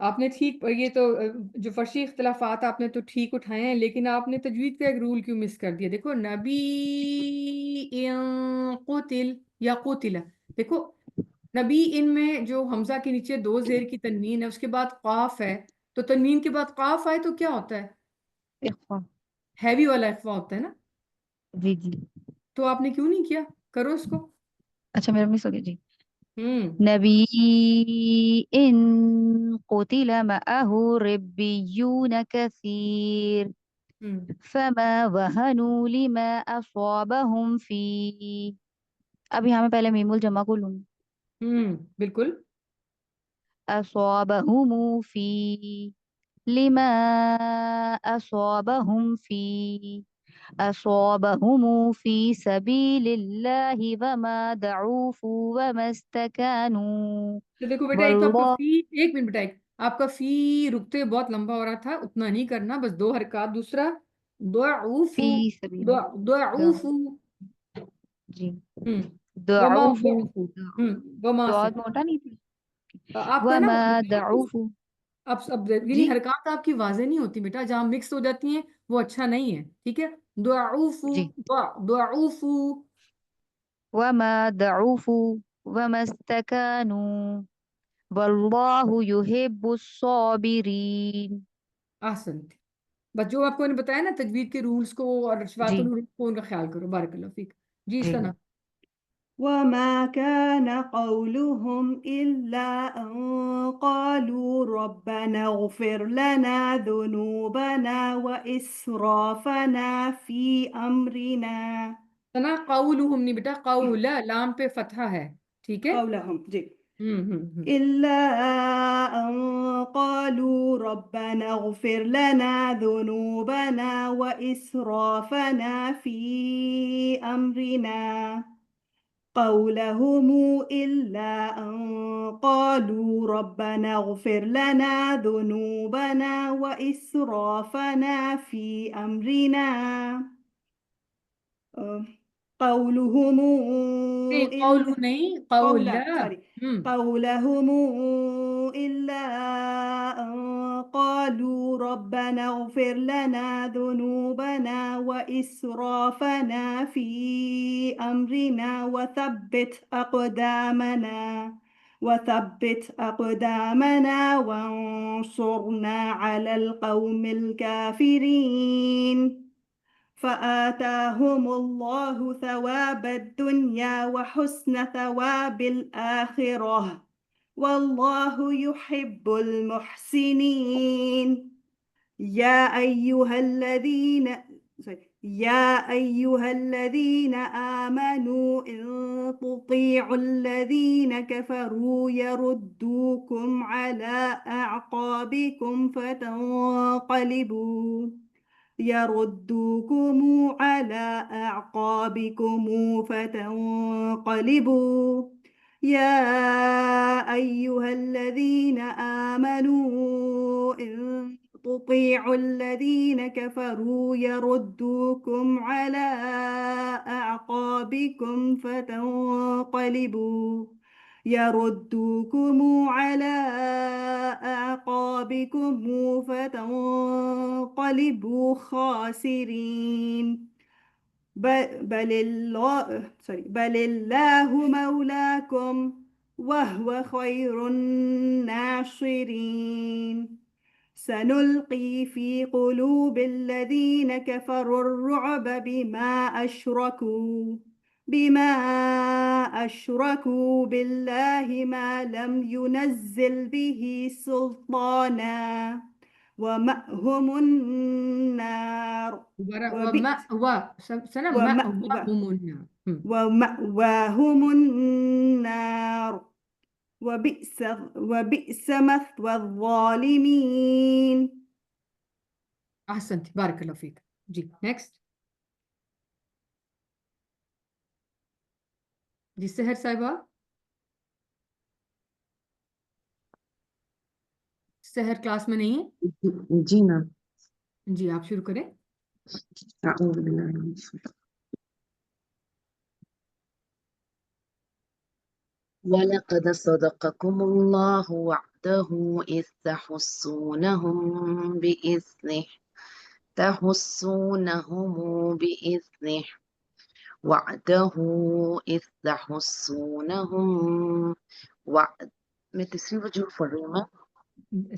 آپ نے ٹھیک، یہ تو جو فرشی اختلافات آپ نے تو ٹھیک اٹھائے ہیں، لیکن آپ نے تجوید کا ایک رول کیوں مس کر دیا؟ دیکھو نبی ان قتل یا قتل، دیکھو نبی ان میں جو حمزہ کے نیچے دو زیر کی تنوین ہے، اس کے بعد قاف ہے، تو تنوین کے بعد قاف آئے تو کیا ہوتا ہے؟ اخفا. ہیوی والا اخفا ہوتا ہے نا. جی جی. تو آپ نے کیوں نہیں کیا؟ کرو اس کو. اچھا میرا مس ہو گیا جی. ہوں نبی ان قتل معه ربيون كثير ہوں فما وهنوا لما أصابهم في. اب یہاں میں پہلے میم الجمع کو لوں. بالکل. أصابهم في لما أصابهم في أصابهم في سبيل الله وما ضعفوا وما استكانوا تو دیکھو بیٹا، ایک تو آپ کا والله فی، ایک منٹ بیٹا، آپ کا فی رکتے بہت لمبا ہو رہا تھا، اتنا نہیں کرنا، بس دو حرکات. دوسرا ضعوفو، في سبيل الله. ضعوفو. جی. ہوں وما ضعفوا. ضعفو. وما سے بہت موٹا نہیں تھی. آپ کا نا وما ضعفوا. اب یعنی جی حرکات آپ کی واضح نہیں ہوتی بیٹا، جہاں مکس ہو جاتی ہیں وہ اچھا نہیں ہے، ٹھیک ہے. ضعوفو، جی. ضعوفو. وما ضعفوا وما استكانوا والله يحب الصابرين. احسن. بس جو آپ کو نے بتایا نا تجوید کے رولز کو اور رشوات جی الحروف کو، ان کا خیال کرو. بارک اللہ فیک. جی جی. سنا. وما كان قولهم إلا أن قالوا ربنا اغفر لنا ذنوبنا وإسرافنا في أمرنا. سنا قولہم نہیں بیٹا، قول لام پہ فتحہ ہے، ٹھیک ہے. قولهم جي ہوں إلا أن قالوا ربنا اغفر لنا ذنوبنا وإسرافنا في أمرنا. قولهم إلا أن قالوا ربنا اغفر لنا ذنوبنا وإسرافنا في أمرنا. قولهم نہیں، قول إلا نہیں، قول. سوري ہوں قولهم إلا أن قالوا ربنا اغفر لنا ذنوبنا وإسرافنا في أمرنا وثبت أقدامنا وانصرنا على القوم الكافرين. فآتاهم الله ثواب الدنيا وحسن ثواب الآخرة والله يحب المحسنين. يا أيها الذين آمنوا إن تطيعوا الذين كفروا يردوكم على أعقابكم فتنقلبوا يا أيها الذين آمنوا إن تطيعوا الذين كفروا يردوكم على أعقابكم فتنقلبوا خاسرين. بل الله مولاكم وهو خير الناصرين. سنلقي في قلوب الذين كفروا الرعب بما أشركوا بالله ما لم ينزل به سلطانا ومأهم النار دوبارہ وبئس سنا ومأوى مأواہم النار. ومأواهم النار وبئس مثوى الظالمين. احسن، بارک اللہ فیک. جی نیکسٹ. جی سحر صاحبہ، سحر کلاس میں نہیں ہے؟ جی میم. جی آپ شروع کریں. اعوذ باللہ من الشیطان. وَلَقَدْ صَدَقَكُمُ اللَّهُ وَعْدَهُ وعده إذ تحسونهم بإذنه بإذنه وعده إذ تحسونهم وعد میں تیسری وجہ پڑھ رہی ہوں میں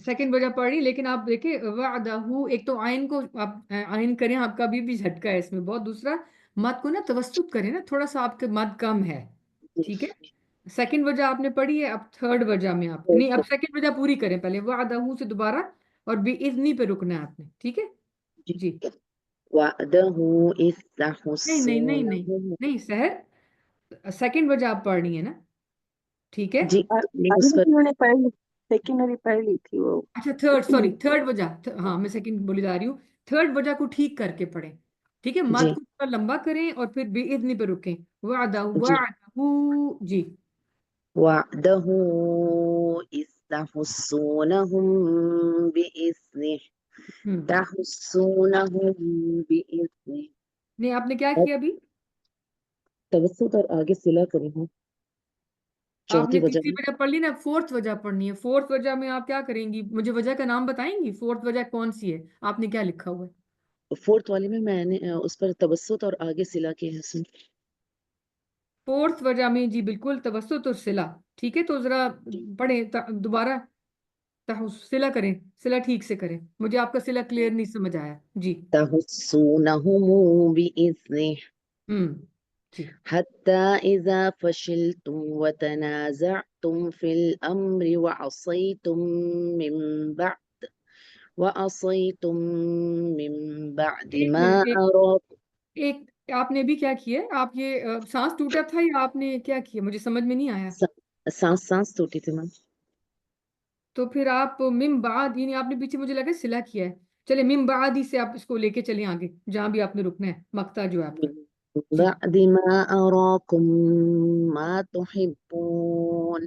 سیکنڈ وجہ پڑھی، لیکن آپ دیکھیں وعدہو، ایک تو آئین کو آپ آئین کریں، آپ کا بھی جھٹکا ہے اس میں بہت، دوسرا مد کو نا توسط کریں نا، تھوڑا سا آپ کے مد کم ہے، ٹھیک ہے. سیکنڈ وجہ آپ نے پڑھی ہے، اب تھرڈ وجہ میں آپ نہیں، اب سیکنڈ وجہ پوری کریں پہلے، وعدہو سے دوبارہ اور بِإِذْنِ پہ رکنا ہے آپ نے، ٹھیک ہے جی. وعده إذ نہیں نہیں نہیں نہیں تحسونهم نہیں سحر، سیکنڈ وجہ آپ پڑھنی ہے نا، ٹھیک ہے. جی میں ابھی اس پر انہوں نے سیکنڈری پڑھ لی تھی وہ. اچھا تھرڈ، سوری تھرڈ وجہ، ہاں میں سیکنڈ بولی جا رہی ہوں. تھرڈ وجہ کو ٹھیک کر کے پڑھیں، ٹھیک ہے، جی مد کو تھوڑا لمبا کریں اور پھر بِإِذْنِ پہ رکیں. وعدہ جی جی. وعده إذ تحسونهم بإذنه ہوں تحسونهم بإذنه نہیں آپ نے کیا کیا ابھی؟ توسط اور آگے صلہ کری ہوں آپ چوتھی نے وجہ تیسری میں وجہ پڑھ لی نا، فورتھ وجہ پڑھنی ہے. فورتھ وجہ میں آپ کیا کریں گی؟ مجھے وجہ کا نام بتائیں گی، فورتھ وجہ کون سی ہے؟ آپ نے کیا لکھا ہوا ہے فورتھ والی میں نے اس پر توسط اور آگے صلہ کی ہے اس میں فورتھ وجہ میں؟ جی بالکل، توسط اور صلہ، ٹھیک ہے. تو ذرا پڑھیں دوبارہ، صلہ کریں، صلہ ٹھیک سے کریں، مجھے آپ کا صلہ کلیئر نہیں سمجھ آیا جی. تحسونهم بإذنه جی حتى إذا فشلتم وتنازعتم في الأمر وعصيتم من بعد ایک ما منٹ، أراكم ایک آپ نے بھی کیا کیا ہے؟ آپ یہ سانس ٹوٹا تھا یا آپ نے کیا کیا؟ مجھے سمجھ میں نہیں آیا. سانس ٹوٹی تھی میم تو پھر آپ من بعد، یعنی آپ نے پیچھے مجھے لگا صلہ کیا ہے. چلے من بعد ہی سے آپ اس کو لے کے چلیں آگے، جہاں بھی آپ نے رکنا ہے، مقطع جو ہے آپ کا. من جی بعد ما أراكم ما تحبون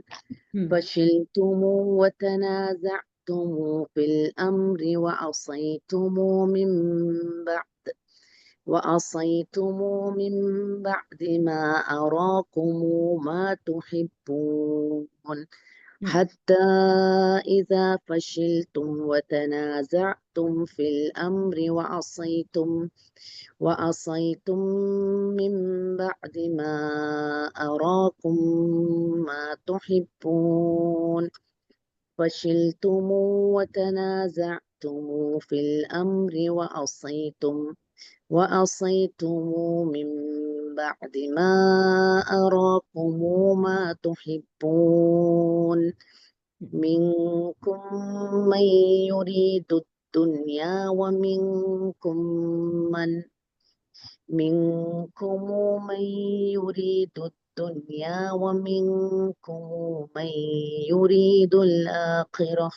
فشلتم وتنازعتم في الأمر وعصيتم من بعد ما أراكم ما تحبون حتى إذا فشلتم وتنازعتم في الأمر وعصيتم من بعد ما أراكم ما تحبون فشلتم وتنازعتم في الأمر وعصيتم من بعد ما أراكم ما تحبون منكم من يريد الدنيا ومنكم من يريد الآخرة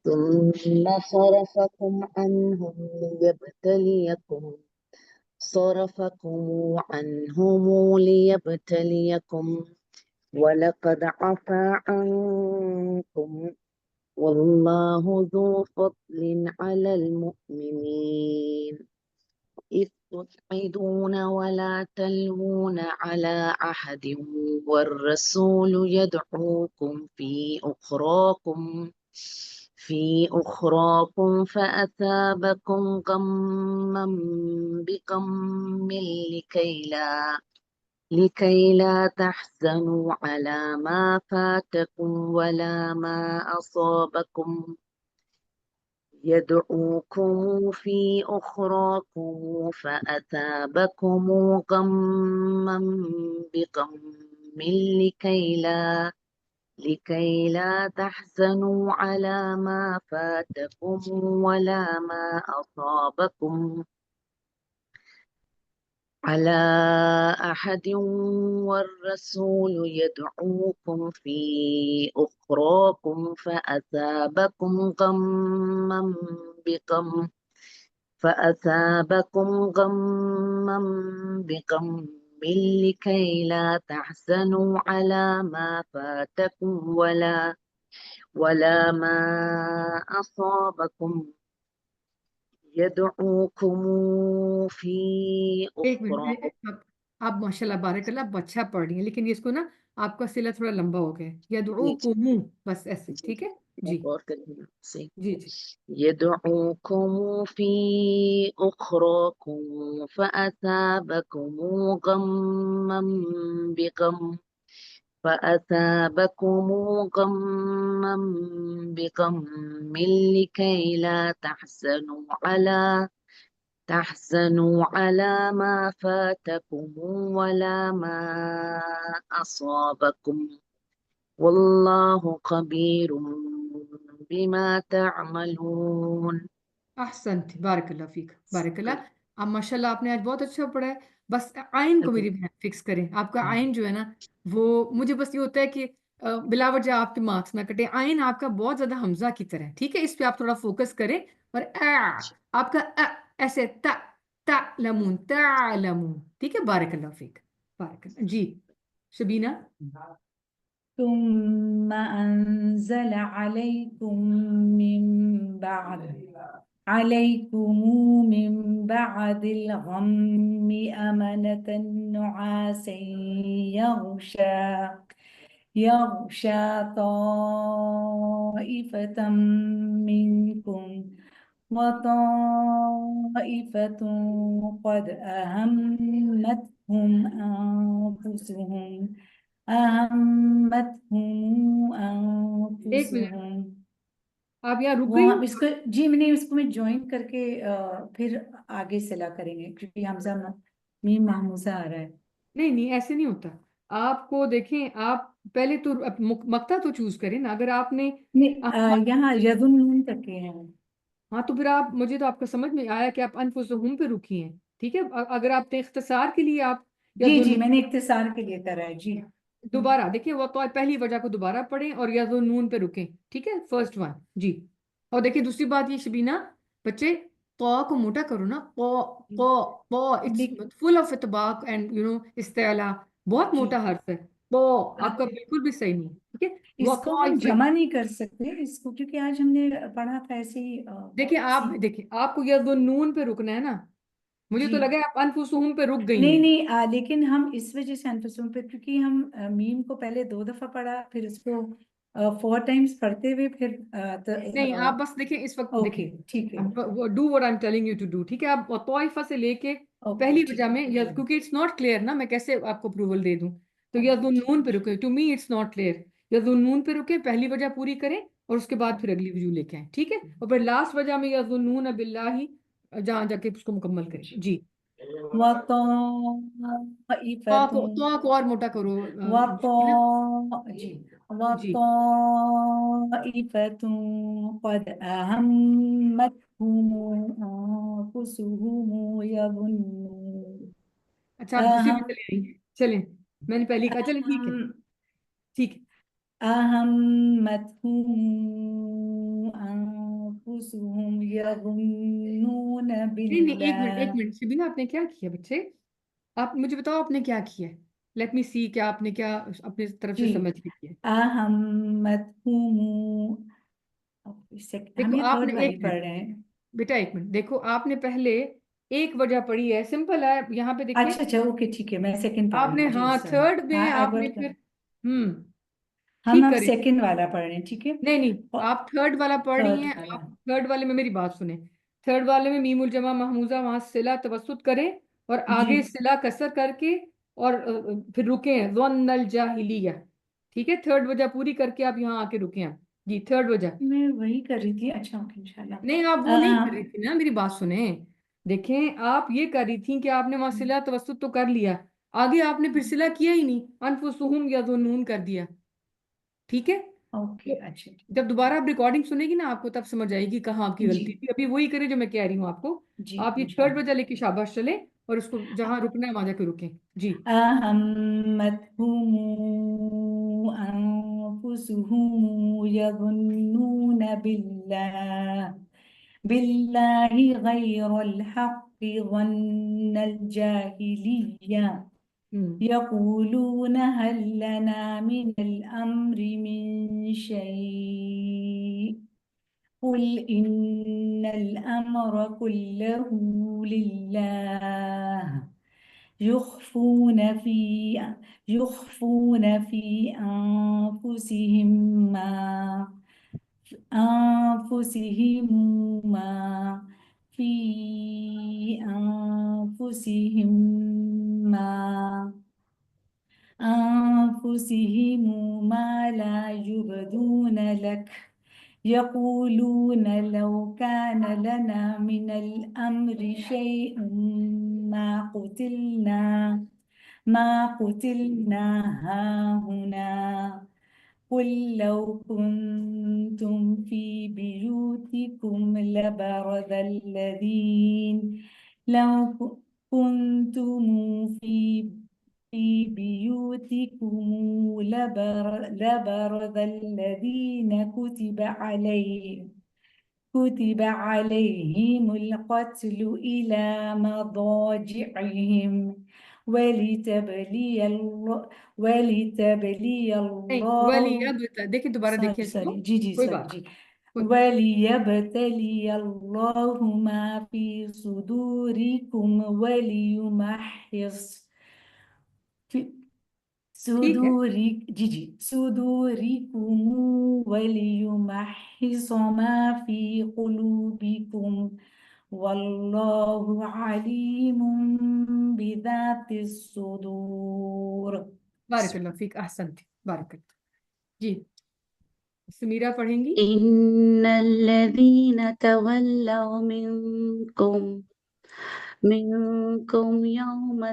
ثم صرفكم عنهم ليبتليكم ولقد عفا عنكم والله ذو فضل على المؤمنين إذ تصعدون ولا تلوون على أحد والرسول يدعوكم في أخراكم فأثابكم غما بغم لكي لا تحزنوا على ما فاتكم ولا ما أصابكم يدعوكم في أخراكم فأثابكم غما بغم لكي لا تحزنوا على ما فاتكم ولا ما أصابكم على أحد والرسول يدعوكم في أخراكم فأثابكم غما بغم لكي لا تحزنوا على ما فاتكم ولا ما أصابكم يدعوكم في ایک منٹ، أخراكم آپ ماشاءاللہ بارک اللہ آپ اچھا پڑھ رہی ہیں، لیکن یہ اس کو نا آپ کا صلہ تھوڑا لمبا ہو گیا ہے، جی یدعوکم بس ایسے، جی ٹھیک ہے آپ جی غور کریں گے صحیح جی جی يدعوكم في أخراكم فأثابكم غما بغم فأثابكم غما بغم لكي لا تحزنوا على ما فاتكم ولا ما أصابكم والله خبير بما تعملون. احسنت، بارک اللہ فیک، بارک اللہ. اب ماشاءاللہ آپ نے آج بہت اچھا پڑھا ہے. بس آئین کو میری بہن فکس کریں. آپ کا آئین جو ہے نا وہ مجھے بس یہ ہوتا ہے کہ بلا وجہ آپ کے مارکس نہ کٹے. آئین آپ کا بہت زیادہ حمزہ کی طرح ہے، ٹھیک ہے، اس پہ آپ تھوڑا فوکس کریں. اور آپ کا ایسے تعلمون تعلمون، ٹھیک ہے. بارک اللہ فیک، بارک اللہ. جی شبینہ. ثم أنزل عليكم من بعد الغم أمنة نعاسا يغشى طائفة منكم وطائفة قد أهمتهم ایک منٹ، أنفسهم. آپ یہاں رک وہ گئی ہم ہو؟ اس کو جی میں نے اس کو میں جوائن کر کے پھر آگے سلا کریں گے کیونکہ حمزہ میم محموزہ آ رہا ہے. نہیں نہیں ایسے نہیں ہوتا. آپ کو دیکھیں، آپ پہلے تو مقطع تو چوز کریں نا. اگر آپ نے نہیں یہاں یظنون تک کے ہیں. ہاں تو پھر آپ، مجھے تو آپ کا سمجھ میں آیا کہ آپ انفسہم پہ رکی ہیں، ٹھیک ہے. اگر آپ نے اختصار کے لیے آپ جی میں نے اختصار کے لیے کرا ہے جی. دوبارہ دیکھیں وہ تو پہلی وجہ کو دوبارہ پڑھیں اور یظنون پہ رکیں، ٹھیک ہے، فرسٹ ون جی. اور دیکھیں دوسری بات یہ شبینہ، بچے قا کو موٹا کرو نا. قا قا قا اٹس فل آف اطباق اینڈ استعلا، بہت موٹا حرف ہے. قا آپ کا بالکل بھی صحیح نہیں، ٹھیک ہے. اس کو ہم جمع نہیں کر سکتے اس کو کیونکہ آج ہم نے پڑھا تھا ایسے ہی. دیکھیں آپ کو یظنون پہ رکنا ہے نا. مجھے تو لگا آپ انفسہم پہ رک گئی ہیں. نہیں لیکن ہم اس وجہ سے انفسہم پہ کیونکہ ہم میم کو پہلے 2 دفعہ پڑھا پھر اس کو 4 ٹائمز پڑھتے ہوئے پھر نہیں آپ بس دیکھیں اس وقت دیکھیں ٹھیک ہے do what I'm telling you to do، ٹھیک ہے. آپ طائفہ سے لے کے پہلی وجہ میں کیونکہ اٹس ناٹ کلیئر نا، میں کیسے آپ کو اپروول دے دوں. تو یظنون پہ رکے، to me it's not clear. یظنون پہ رکے، پہلی وجہ پوری کریں اور اس کے بعد پھر اگلی وجہ لے کے آئیں، ٹھیک ہے. اور پھر لاسٹ وجہ میں یظنون باللہ جہاں جا کے اس کو مکمل کریں جی. تو کو اور موٹا کرو جی. وطائفة قد أهمتهم أنفسهم يظنون. اچھا آپ دوسری بھی چلے آئیں، چلیں میں نے پہلی کہا، چلیں ٹھیک ہے ٹھیک ہے. أهمتهم أنفسهم يظنون نہیں ایک بالله. منٹ شبینہ، آپ نے کیا کیا بچے؟ آپ مجھے بتاؤ آپ نے کیا کیا ہے. لیٹ می سی کیا آپ نے کیا اپنی طرف سے سمجھ کے کیا. أهمتهم ہم دیکھو یہ آپ نے 3rd والی ایک پڑھ منٹ رہے ہیں. بیٹا، ایک منٹ دیکھو، آپ نے پہلے ایک وجہ پڑھی ہے، سمپل ہے. یہاں پہ دیکھیں اچھا اوکے ٹھیک ہے میں سیکنڈ پڑھ آپ رہی نے، ہوں جی ہاں سوری. تھرڈ میں آپ نے پھر ہم ٹھیک اب کریں. سیکنڈ والا پڑھ رہے ہیں ٹھیک ہے. نہیں آپ تھرڈ والا پڑھ رہی ہیں. والا آپ تھرڈ والے میں میری بات سنیں. تھرڈ والے میں میم الجمع محموزہ وہاں صلہ توسط کریں اور آگے صلہ کسر کر کے اور پھر رکیں ظن الجاہلیہ، ٹھیک ہے. تھرڈ وجہ پوری کر کے آپ یہاں آ کے رکیں. آپ جی تھرڈ وجہ. میں وہی کر رہی تھی. اچھا اوکے انشاءاللہ. نہیں آپ وہ نہیں کر رہی تھی نا، میری بات سنیں. دیکھیں آپ یہ کر رہی تھیں کہ آپ نے وہاں صلہ توسط تو کر لیا، آگے آپ نے پھر صلہ کیا ہی نہیں، انفسہم یظنون کر دیا، ٹھیک ہے. اوکے اچھا جب دوبارہ آپ ریکارڈنگ سنیں گی نا آپ کو تب سمجھ آئے گی کہاں آپ کی غلطی تھی. ابھی وہی کریں جو میں کہہ رہی ہوں آپ کو. آپ یہ تھرڈ وجہ لے کے شاباش چلیں اور اس کو جہاں رکنا ہے وہاں جا کے رکیں جی. أهمتهم أنفسهم يظنون بالله غير الحق ظن الجاهلية يقولون هل لنا من الأمر من شيء قل إن الأمر كله لله يخفون في أنفسهم ما في أنفسهم ما لا يبدون لك يقولون لو كان لنا من الأمر شيء ما قتلنا هاهنا قل لو كنتم في بيوتكم لو كنتم في بيوتكم لبرز الذين كتب عليهم القتل إلى مضاجعهم ولتبلي الله نہیں ولی اب دیکھیں دوبارہ دیکھیں اس کو جی کوئی سوری بات جی کوئی وليبتلي الله ما في صدوركم وليمحص في ٹھیک ہے صدوركم وليمحص ما في قلوبكم والله عليم بذات الصدور. بارک اللہ فیک احسنت بارک اللہ. جی سمیرہ پڑھیں گی. إن الذين تولوا منكم يوم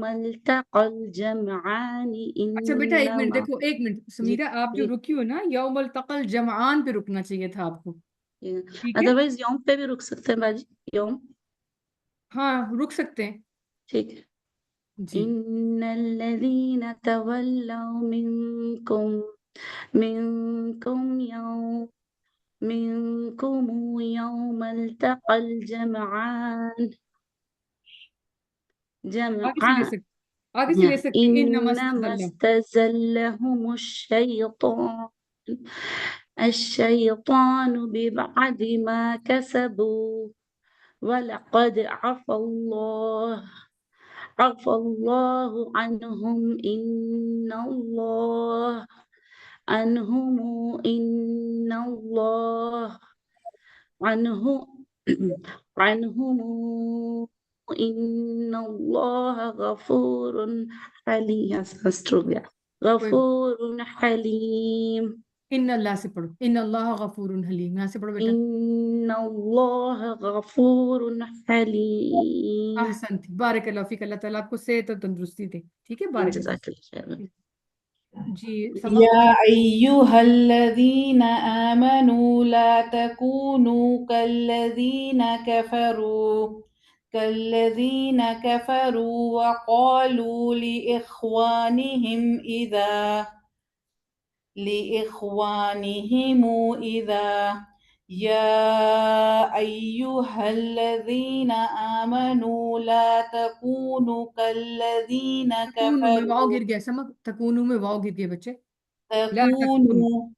التقى الجمعان اچھا بیٹا ایک منٹ إنما دیکھو ایک منٹ جی سمیرہ آپ جو جی رکی ہو نا یوم التقى الجمعان پہ رکنا چاہیے تھا آپ کو. ٹھیک ہے ادروائز یوم پہ بھی رک سکتے ہیں باجی یوم ہاں رک سکتے ہیں. ٹھیک ہے. جی إن الذين تولوا منكم يوم التقى الجمعان آگے سے لے سکتے آگے سے لے سکتے انما إنما استزلهم. استزلهم الشيطان ببعد ما كسبوا ولقد عفى الله عنهم إن الله غفور حليم. کوئی غفور حليم. ان اللہ سے پڑھو ان اللہ غفور حلیم. یہاں سے پڑھو بیٹا. إن الله غفور حليم. احسنت بارک اللہ فیک. اللہ تعالیٰ آپ کو صحت اور تندرستی دے. ٹھیک ہے بارک اللہ. جزاك الله خير. جی سما يا أيها الذين آمنوا لا تكونوا كالذين كفروا وقالوا لإخوانهم يا أيها الذين آمنوا لا تكونوا كالذين تکونو میں واؤ كفروا گر گیا. سما تکونو میں واؤ گر گیا بچے. لا تکونو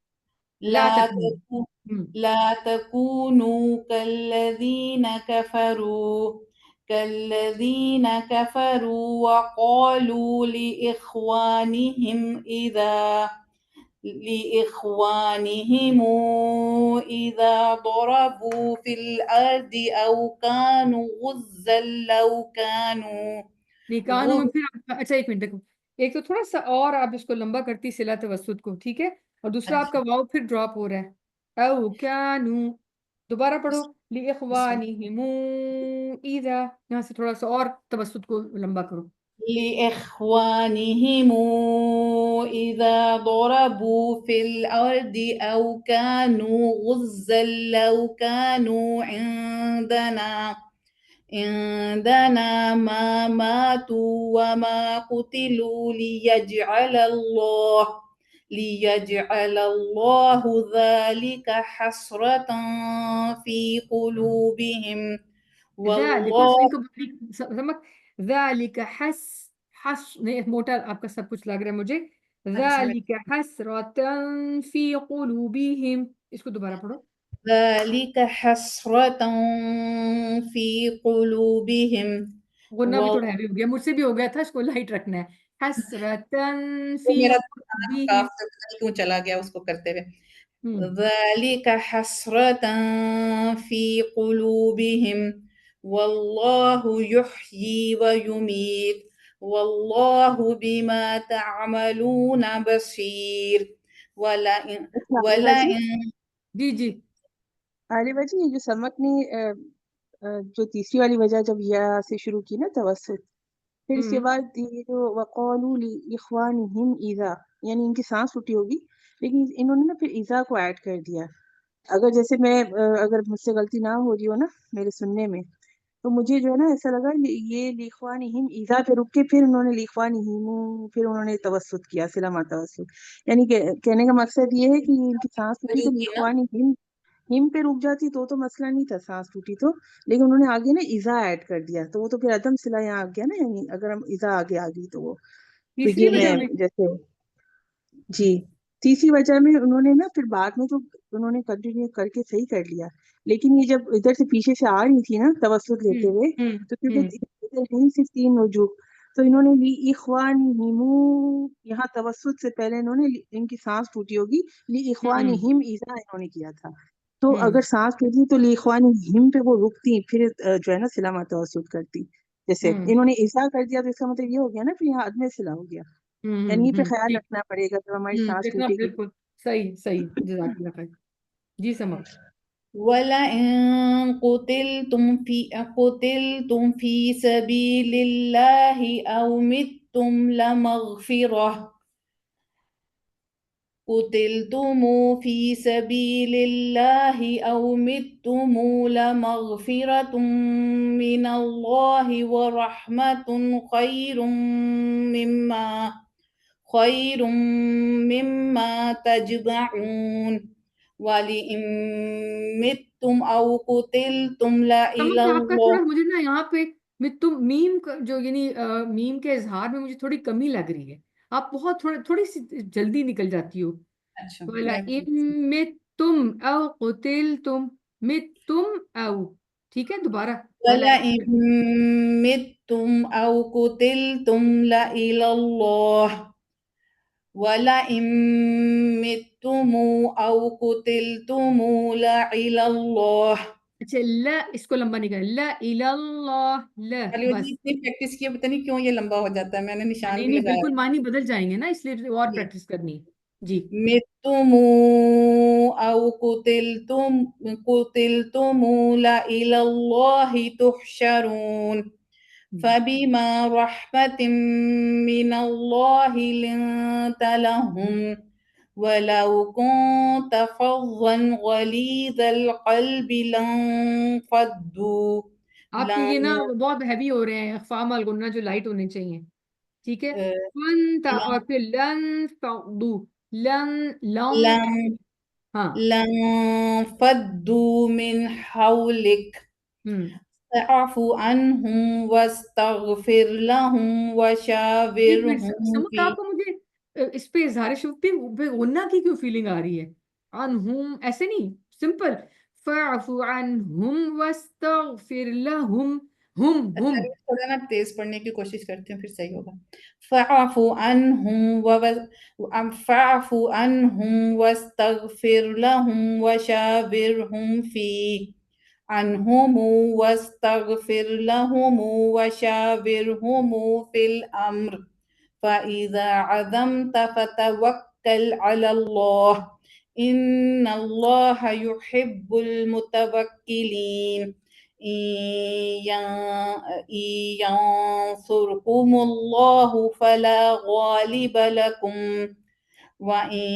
لا تکونو. لا تكونوا كالذين كفروا وقالوا لإخوانهم إذا ضربوا في الأرض أو كانوا غزا لو كانوا نکانوں میں پھر اچھا ایک منٹ دیکھو ایک تو تھوڑا سا اور آپ اس کو لمبا کرتی صلہ توسط کو. ٹھیک ہے اور دوسرا آپ کا واؤ پھر ڈراپ ہو رہا ہے. او کانو دوبارہ پڑھو لإخوانہم اذا. یہاں سے تھوڑا سا اور توسط کو لمبا کرو. لإخوانهم إذا ضربوا في الأرض أو كانوا غزا لو كانوا عندنا ما ماتوا وما قتلوا ليجعل الله ذلك حسرة في قلوبهم والله ذالک حس نہیں موٹا آپ کا سب کچھ لگ رہا ہے مجھے. ذالک حسرۃ فی قلوبہم. اس کو دوبارہ پڑھو. ذلك حسرة في قلوبهم غنہ بھی وال- تھوڑا ہیوی ہو گیا، مجھ سے بھی ہو گیا تھا، اس کو لائٹ رکھنا ہے. حسرتن وہ فی میرا قلوبہم. کاف سے پتہ نہیں کیوں چلا گیا اس کو کرتے ہوئے. ہم، ذلك حسرة في قلوبهم والله يحيي ويميت والله بما تعملون بصير ولئن اچھا عالبہ جی، ولئن جی جی. عالبہ جی یہ جو سمک نے جو تیسری والی وجہ جب یا سے شروع کی نا توسط، پھر اس کے ہم، بعد یہ جو وقالوا لإخوانهم اذا، یعنی ان کی سانس ٹوٹی ہوگی لیکن انہوں نے نا پھر اذا کو ایڈ کر دیا. اگر جیسے میں اگر مجھ سے غلطی نہ ہو رہی ہو نا میرے سننے میں، تو مجھے جو ہے نا ایسا لگا یہ لإخوانهم اذا پہ رک کے پھر انہوں نے لإخوانهم پھر انہوں نے توسط کیا، صلہ مع توسط. یعنی کہ کہنے کا مقصد یہ ہے کہ ان کی سانس ٹوٹی تو کی نا لإخوانهم ہم پہ رک جاتی تو مسئلہ نہیں تھا، سانس ٹوٹی تو، لیکن انہوں نے آگے نا اذا ایڈ کر دیا تو وہ تو پھر عدم صلہ یہاں آ گیا نا. یعنی اگر ہم اذا آگے آ گئی تو تیسری یہ وجہ میں میں جیسے جی تیسری وجہ میں انہوں نے نا پھر بعد میں تو انہوں نے کنٹینیو کر کے صحیح کر لیا، لیکن یہ جب ادھر سے پیچھے سے آ رہی تھی نا توسط ہم، لیتے ہوئے، ہم، تو ہم، کیونکہ ادھر ہیں صرف 3 وجوہ، تو انہوں نے لی اخوانہم، یہاں توسط سے پہلے انہوں نے ان کی سانس ٹوٹی ہوگی لی ہم، اخوانہم اذا انہوں نے کیا تھا. تو ہم. اگر سانس ٹوٹی تو لی اخوانہم پہ وہ رکتی، پھر جو ہے نا صلہ مع توسط کرتی. جیسے انہوں نے اذا کر دیا تو اس کا مطلب یہ ہو گیا نا پھر یہاں عدم صلہ ہو گیا. یعنی یہ پہ خیال ٹھیک. رکھنا پڑے گا جب ہماری سانس دیکھنا ٹوٹے گی. بالکل صحیح صحیح. جزاک اللہ خیر. جی سمجھ. ولئن قتلتم في سبيل الله أو متم لمغفرة قتلتم في سبيل الله أو متم لمغفرة من الله ورحمة خير مما تجمعون ولئن متم أو قتلتم سمجھ لإلى آپ کا الله. تھوڑا مجھے نا یہاں پہ تم میم جو یعنی میم کے اظہار میں مجھے تھوڑی کمی لگ رہی ہے. آپ بہت تھوڑی سی جلدی نکل جاتی ہو. اچھا وَلَئِن مِتُّمْ أَوْ قُتِلْتُمْ مِتُّمْ أَوْ. ٹھیک ہے دوبارہ. ولئن متم أو قتلتم لإلى الله ولئن متم أو قتلتم لإلى الله. اچھا لا اس کو لمبا نہیں کرنا. لا الى اللہ لا علی بس. جی اتنی پریکٹس کی پتہ نہیں کیوں یہ لمبا ہو جاتا ہے، میں نے نشان نہیں بھی نہیں لگایا. بالکل معنی بدل جائیں گے نا، اس لیے اور پریکٹس کرنی ہے. جی. متم أو قتلتم لإلى الله تحشرون فبما رحمة من الله لنت لهم ولو كنت فظا غليظ القلب لانفضوا آپ کے یہ نا لن بہت ہیوی ہو رہے ہیں، اخفاء مع الغنہ جو لائٹ ہونے چاہیے. ٹھیک ہے. اور لن پھر لن فضو. لن لن. لن ہاں. لانفضوا من حولك ہم. فاعف عنهم واستغفر لهم ایک منٹ وشاورهم سمجھ في. آپ کو مجھے اس پہ اظہار شوق پہ غنہ کی کیوں فیلنگ آ رہی ہے؟ عنہم ایسے نہیں، سمپل. فاعف عنہم واستغفر لہم. اچھا ہم. تھوڑا نا تیز پڑھنے کی کوشش کرتی ہوں پھر صحیح ہوگا. فاعف عنهم واستغفر لهم وشاورهم في عنهم واستغفر لهم وشاورهم في الأمر فإذا عزمت فتوكل على الله إن الله يحب المتوكلين. إن ينصركم الله فلا غالب لكم وإن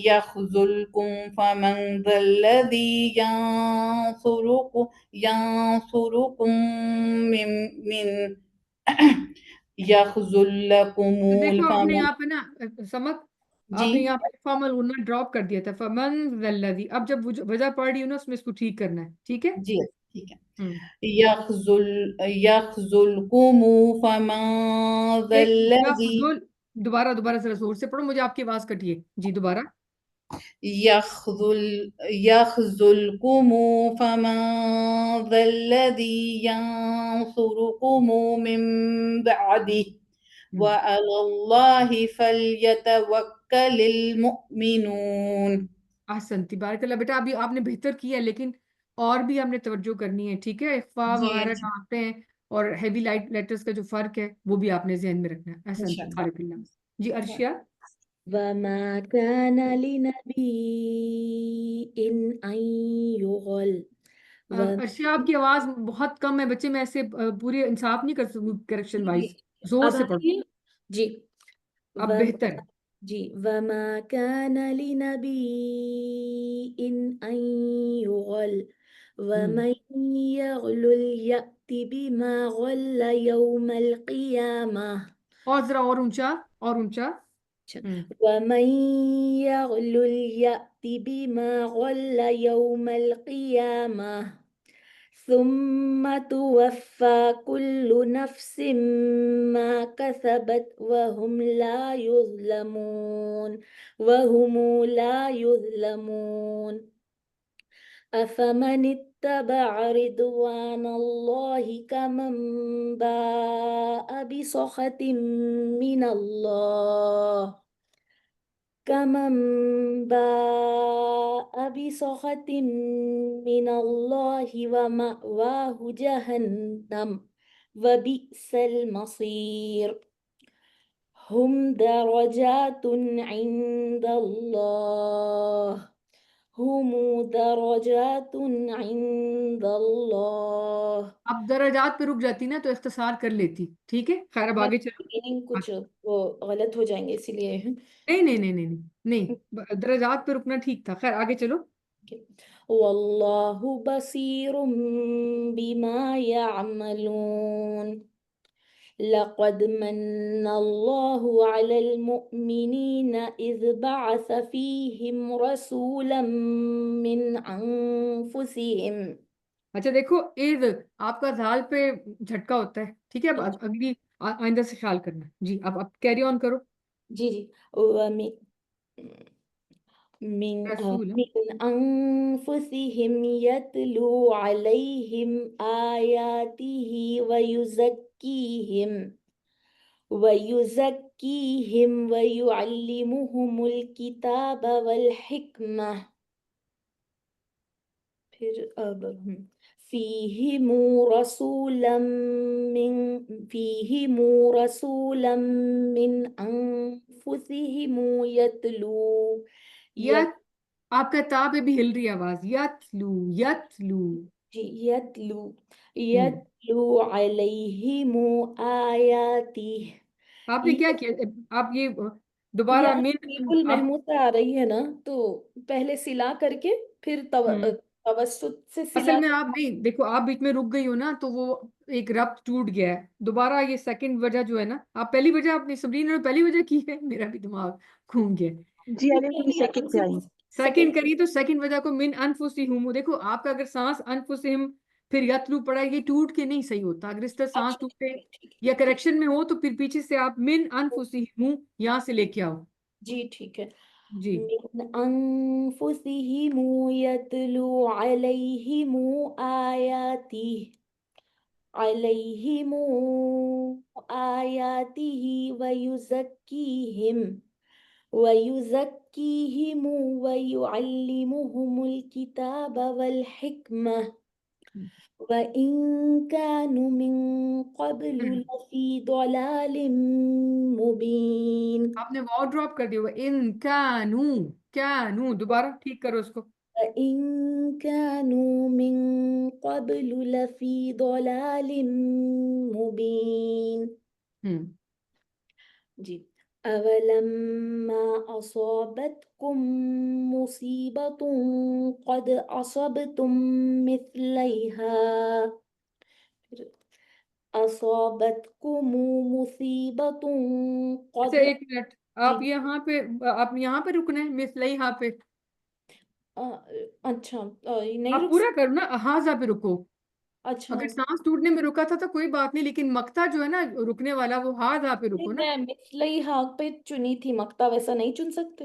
يخذلكم فمن ذا الذي ينصركم من يخذلكم تو دیکھو آپ نے فمن. یہاں پہ نا سمجھ جی آپ نے یہاں پہ فارمل غنہ ڈراپ کر دیا تھا. فمن ذا الذی. اب جب وجہ پڑھ رہی ہوں نا اس میں اس کو ٹھیک کرنا ہے. ٹھیک ہے. جی ٹھیک ہے. يخذلكم فمن ذا ایک الذي. یخذل. دوبارہ ذرا زور سے پڑھو، مجھے آپ کی آواز کٹی ہے. جی دوبارہ. يخذلكم فمن ذا الذي ينصركم من بعده وعلى الله فليتوكل المؤمنون. احسن تبارک اللہ بیٹا، ابھی آپ نے بہتر کیا ہے، لیکن اور بھی ہم نے توجہ کرنی ہے، ٹھیک ہے؟ اخفا جی وغیرہ جی جو آتے ہیں اور ہیوی لائٹ لیٹرز کا جو فرق ہے وہ بھی آپ نے ذہن میں رکھنا ہے. احسن انشاءاللہ. تبارک اللہ. جی ارشیا. وما كان لنبي أن يغل ارشیا آپ کی آواز بہت کم ہے بچے، میں ایسے پورے انصاف نہیں کر سکوں کریکشن وائز. زور اب سے آ پڑھو. رہی ہے جی. اب وما بہتر. جی وما كان لنبي أن يغل ومن يغلل يأت بما غل يوم القيامة. اور ذرا اور اونچا، اور اونچا. ومن يغلل يأت بما غل يوم القيامة ثم توفى كل نفس ما كسبت وهم لا يظلمون. أفمن اتبع رضوان الله كمن باء بسخط من الله ومأواه جهنم وبئس المصير. هم درجات عند الله. اب درجات پہ رک جاتی نا تو اختصار کر لیتی، ٹھیک ہے؟ خیر اب آگے چلو. کچھ وہ غلط ہو جائیں گے اسی لیے. نہیں نہیں نہیں نہیں نہیں، درجات پہ رکنا ٹھیک تھا. خیر آگے چلو. واللہ بصیر بما يعملون. لقد من الله على المؤمنين إذ بعث فيهم رسولا من أنفسهم. اچھا دیکھو، عید آپ کا ذال پہ جھٹکا ہوتا ہے، ٹھیک ہے؟ اب اگلی آئندہ سے خیال کرنا. جی اب کیری آن کرو. جی من أنفسهم يتلو عليهم آياته ويزكيهم ويعلمهم الكتاب والحكمة. پھر فيهم رسولا من أنفسهم يتلو. آپ کا تا پہ بھی ہل رہی آواز. یتلو یتلو. جی یتلو علیہم آیاتی. آپ نے کیا کیا؟ آپ یہ دوبارہ بالکل محمود آ رہی ہے نا، تو پہلے سلا کر کے پھر توسط سے اصل سلا. میں آپ نہیں دیکھو، آپ بیچ میں رک گئی ہو نا تو وہ ایک ربط ٹوٹ گیا ہے. دوبارہ یہ سیکنڈ وجہ جو ہے نا، آپ پہلی وجہ اپنی سبرین نے پہلی وجہ کی ہے، میرا بھی دماغ گھوم گیا. جی ابھی سیکنڈ پہ آئی. سیکنڈ کریے تو سیکنڈ وجہ کو من انفسہم. دیکھو آپ کا اگر سانس انفسہم پھر یتلو پڑا ہے، یہ ٹوٹ کے نہیں صحیح ہوتا. اگر اس طرح سانس ٹوٹے یا کریکشن میں ہو تو پھر پیچھے سے آپ من انفسہم یہاں سے لے کے آؤ. جی ٹھیک ہے. جی من انفسہم یتلو علیہم آیاتہ ويزكيهم ويعلمهم الكتاب والحكمة وإن كانوا من قبل لفي ضلال مبين. آپ نے واو ڈراپ کر دیا ہوا. ان کانو دوبارہ ٹھیک کرو اس کو. وإن كانوا من قبل لفي ضلال مبين. جی أولما أصابتكم مصيبة قد أصبتم مثليها اچھا ایک منٹ، آپ یہاں پہ رکنا ہے مثلیہا پہ. اچھا نہیں آپ پورا کرو نا، ہاذا پہ رکو. اچھا اگر سانس ٹوٹنے میں رکا تھا تو کوئی بات نہیں، لیکن مقطع جو ہے نا رکنے والا وہ ہاذا پہ رکو نا. میں مثلیہا پہ چنی تھی، مقطع ویسا نہیں چن سکتے.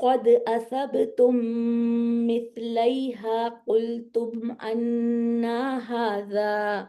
قد أصبتم مثليها قلتم أن هذا،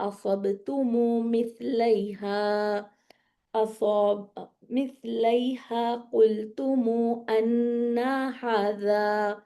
أصبتم مثليها أصاب مثليها قلتم أن هذا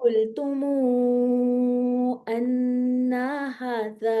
قلتم أن هذا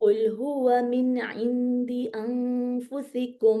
قل هو من عند أنفسكم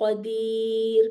قدير।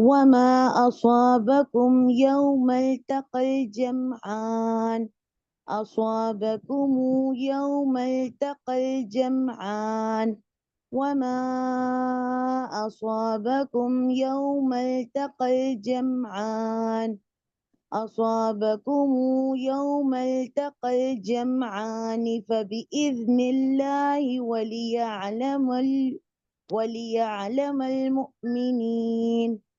وما أصابكم يوم التقى الجمعان أصابكم يوم التقى الجمعان وما أصابكم يوم التقى الجمعان أصابكم يوم التقى الجمعان فبإذن الله وليعلم المؤمنين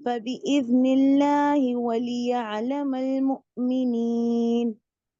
فبإذن الله وليعلم المؤمنين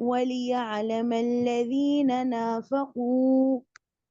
وليعلم الذين نافقوا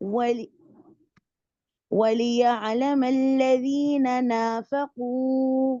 ول وليعلم الذين نافقوا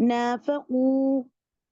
نافقوا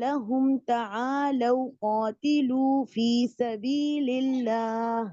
لهم تعالوا قاتلوا في سبيل الله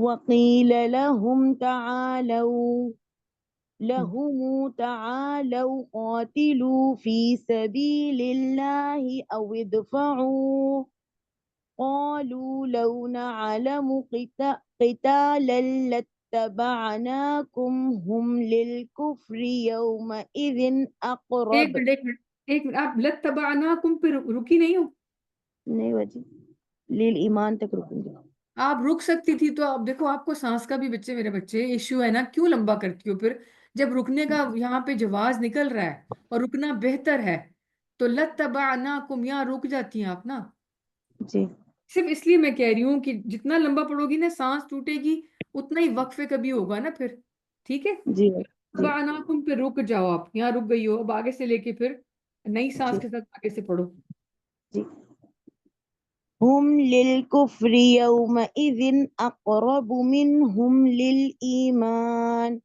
وقيل لهم تعالوا لهم تعالوا قاتلوا في سبيل الله أو ادفعوا قالوا لو نعلم قتالا لاتبعناكم هم للكفر يومئذ ایک أقرب. منٹ ایک منٹ ایک منٹ، آپ لتبعناکم پہ رکی نہیں ہو؟ نہیں باجی للایمان تک رکیں گے. آپ رک سکتی تھی تو اب دیکھو آپ کو سانس کا بھی بچے میرے بچے ایشو ہے نا، کیوں لمبا کرتی ہو؟ پھر جب رکنے کا یہاں پہ جواز نکل رہا ہے اور رکنا بہتر ہے تو لتبعناکم یہاں رک جاتی ہیں آپ نا. جی صرف اس لیے میں کہہ رہی ہوں کہ جتنا لمبا پڑھو گی نا سانس ٹوٹے گی، اتنا ہی وقفے کبھی ہوگا نا پھر. ٹھیک ہے، جی جی لتبعناکم پہ رک جاؤ، آپ یہاں رک گئی ہو، اب آگے سے لے کے پھر نئی سانس جی کے ساتھ آگے سے پڑھو. جی. هم للكفر يومئذ أقرب منهم للإيمان.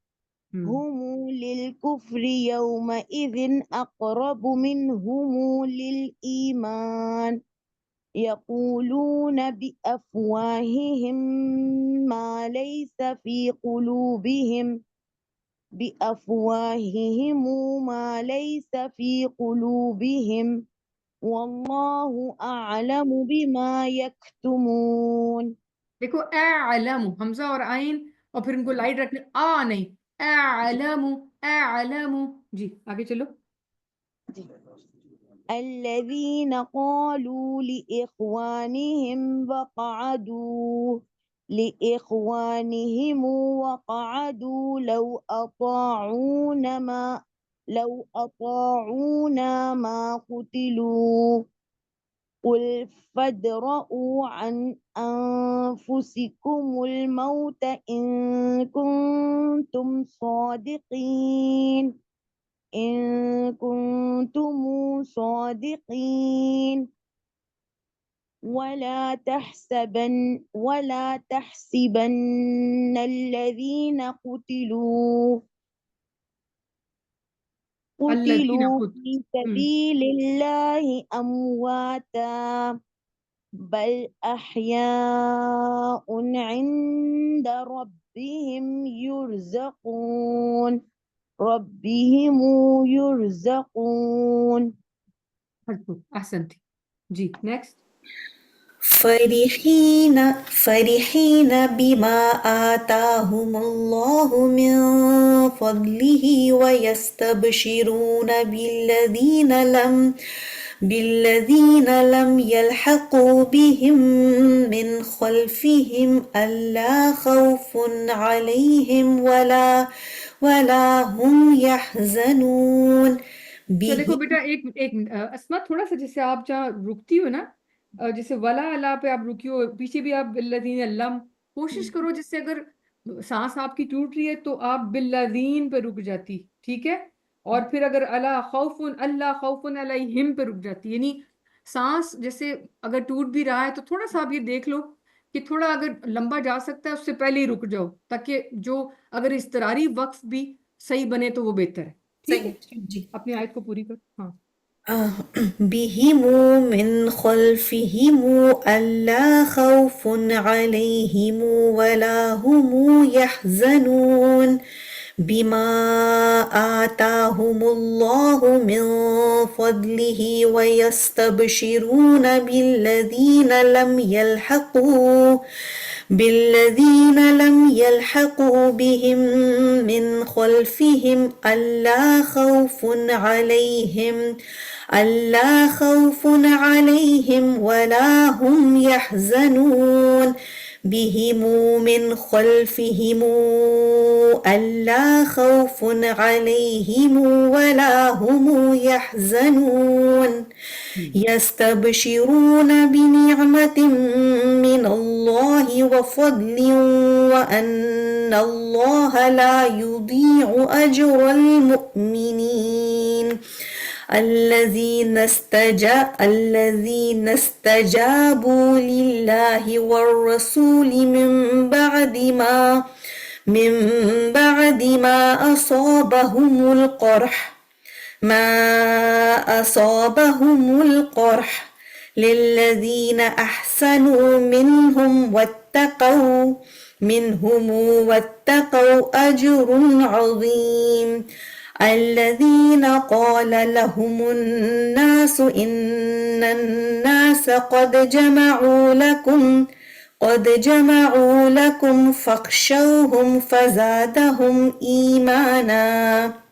هم للكفر يومئذ أقرب منهم للإيمان. يقولون بأفواههم ما ليس في قلوبهم ما ليس في قلوبهم والله أعلم بما يكتمون. دیکھو اعلم حمزہ اور عین اور پھر ان کو لائٹ رکھنے، آ نہیں، اعلم اعلم. جی آگے چلو. الذين قالوا لإخوانهم وقعدوا لو أطاعونا ما قتلوا قل فادرءوا عن أنفسكم الموت إن كنتم صادقين ولا تحسبن الذين قتلوا في سبيل الله أمواتا بل أحياء عند ربهم يرزقون. احسنت. جی نیکسٹ. فرحين بما آتاهم الله من فضله ويستبشرون بالذين لم يلحقوا بهم من خلفهم ألا خوف عليهم ولا هم يحزنون. تو دیکھو بیٹا ایک منٹ اسما، تھوڑا سا جیسے آپ جہاں رکتی ہو نا، جیسے ولا اللہ پہ آپ رکی ہو، پیچھے بھی آپ بالذین لم، کوشش کرو جس سے اگر سانس آپ کی ٹوٹ رہی ہے تو آپ بالذین پہ رک جاتی. ٹھیک ہے، اور پھر اگر اللہ خوف علیہم پہ رک جاتی. یعنی سانس جیسے اگر ٹوٹ بھی رہا ہے تو تھوڑا سا آپ یہ دیکھ لو کہ تھوڑا اگر لمبا جا سکتا ہے اس سے پہلے ہی رک جاؤ، تاکہ جو اگر اضطراری وقف بھی صحیح بنے تو وہ بہتر ہے. ٹھیک ہے، جی اپنی آیت کو پوری کر. ہاں. بهم من خلفهم ألا خوف عليهم ولا هم يحزنون بما آتاهم الله من فضله ويستبشرون بالذين لم يلحقوا بهم من خلفهم ألا خوف عليهم ولا هم يحزنون بهم من خلفهم ألا خوف عليهم ولا هم يحزنون يستبشرون بنعمة من الله وفضل وأن الله لا يضيع أجر المؤمنين. الذين استجابوا لله والرسول من بعد ما أصابهم القرح للذين أحسنوا منهم واتقوا أجر عظيم الذين قال لهم الناس إن الناس قد جمعوا لكم فاخشوهم فزادهم إيمانا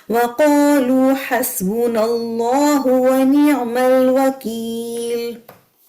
وقالوا حسبنا الله ونعم الوكيل.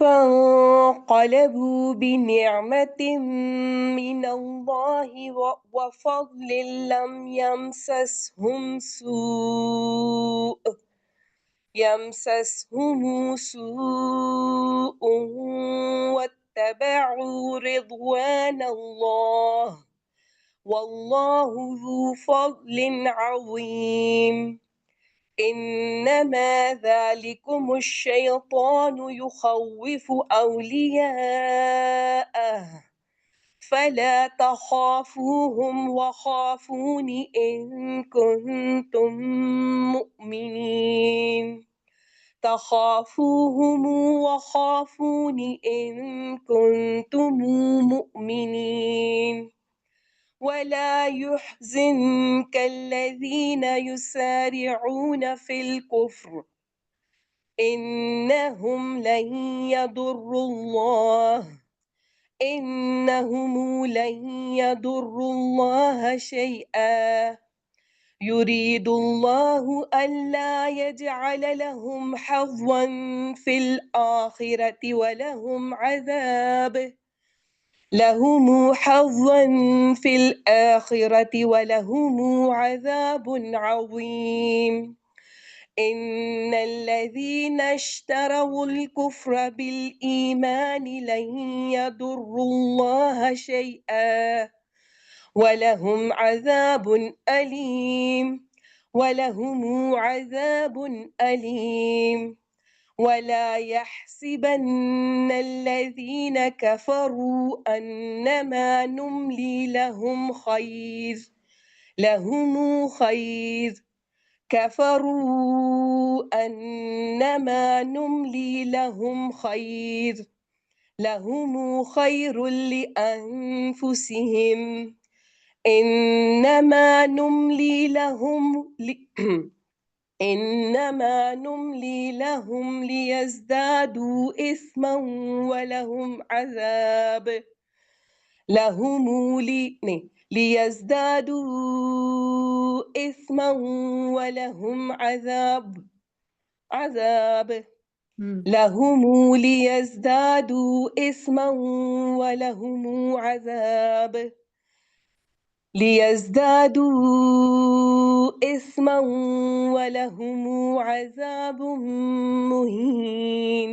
فانقلبوا بنعمة من الله وفضل لم يمسسهم سوء واتبعوا رضوان الله والله ذو فضل عظيم إنما ذلكم الشيطان يخوف أولياءه فلا تخافوهم وخافون إن كنتم مؤمنين تخافوهم وخافون إن كنتم مؤمنين ولا يحزنك الذين يسارعون في الكفر إنهم لن يضروا الله شيئا يريد الله ألا يجعل لهم حظا في الآخرة ولهم عذاب عظيم إن الذين اشتروا الكفر بالإيمان لن يضروا الله شيئا ولهم عذاب أليم ولا يحسبن الذين كفروا أنما نملي لهم خير كفروا أنما نملي لهم خير لأنفسهم إنما نملي لهم ليزدادوا إثما ولهم عذاب مهين.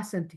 ahsanti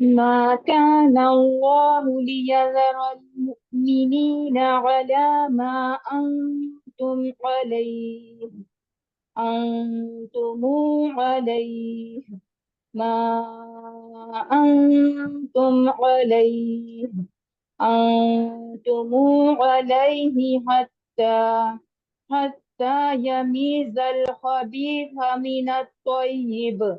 ما كان الله ليذر المؤمنين على ما أنتم عليه حتى يميز الخبيث من الطيب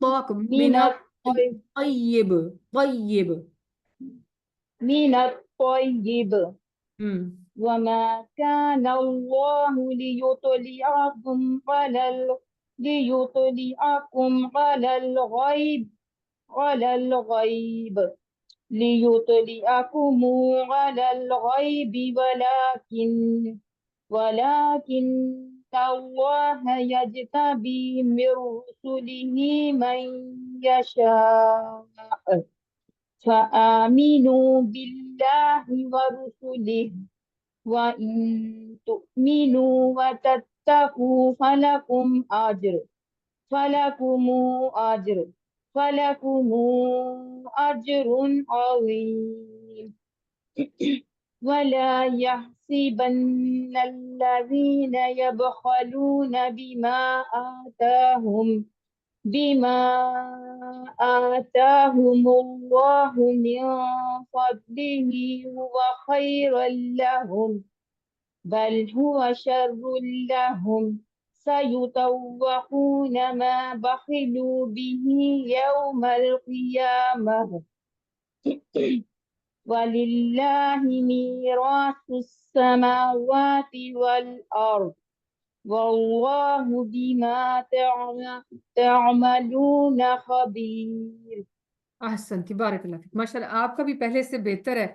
طاق من الطيب طيب. وما كان الله ليطلعكم على الغيب ولكن الله يجتبي من رسله من يشاء فآمنوا بالله ورسله وإن تؤمنوا وتتقوا فلكم أجر فلكم أجر عظيم ولا يحسبن الذين يبخلون بما آتاهم الله من فضله هو خيرا لهم بل هو شر لهم سيطوقون ما بخلوا به يوم القيامة ولله ميراث السماوات والأرض والله بما تعملون خبير. احسن بارک اللہ فیک، ماشاءاللہ آپ کا بھی پہلے سے بہتر ہے،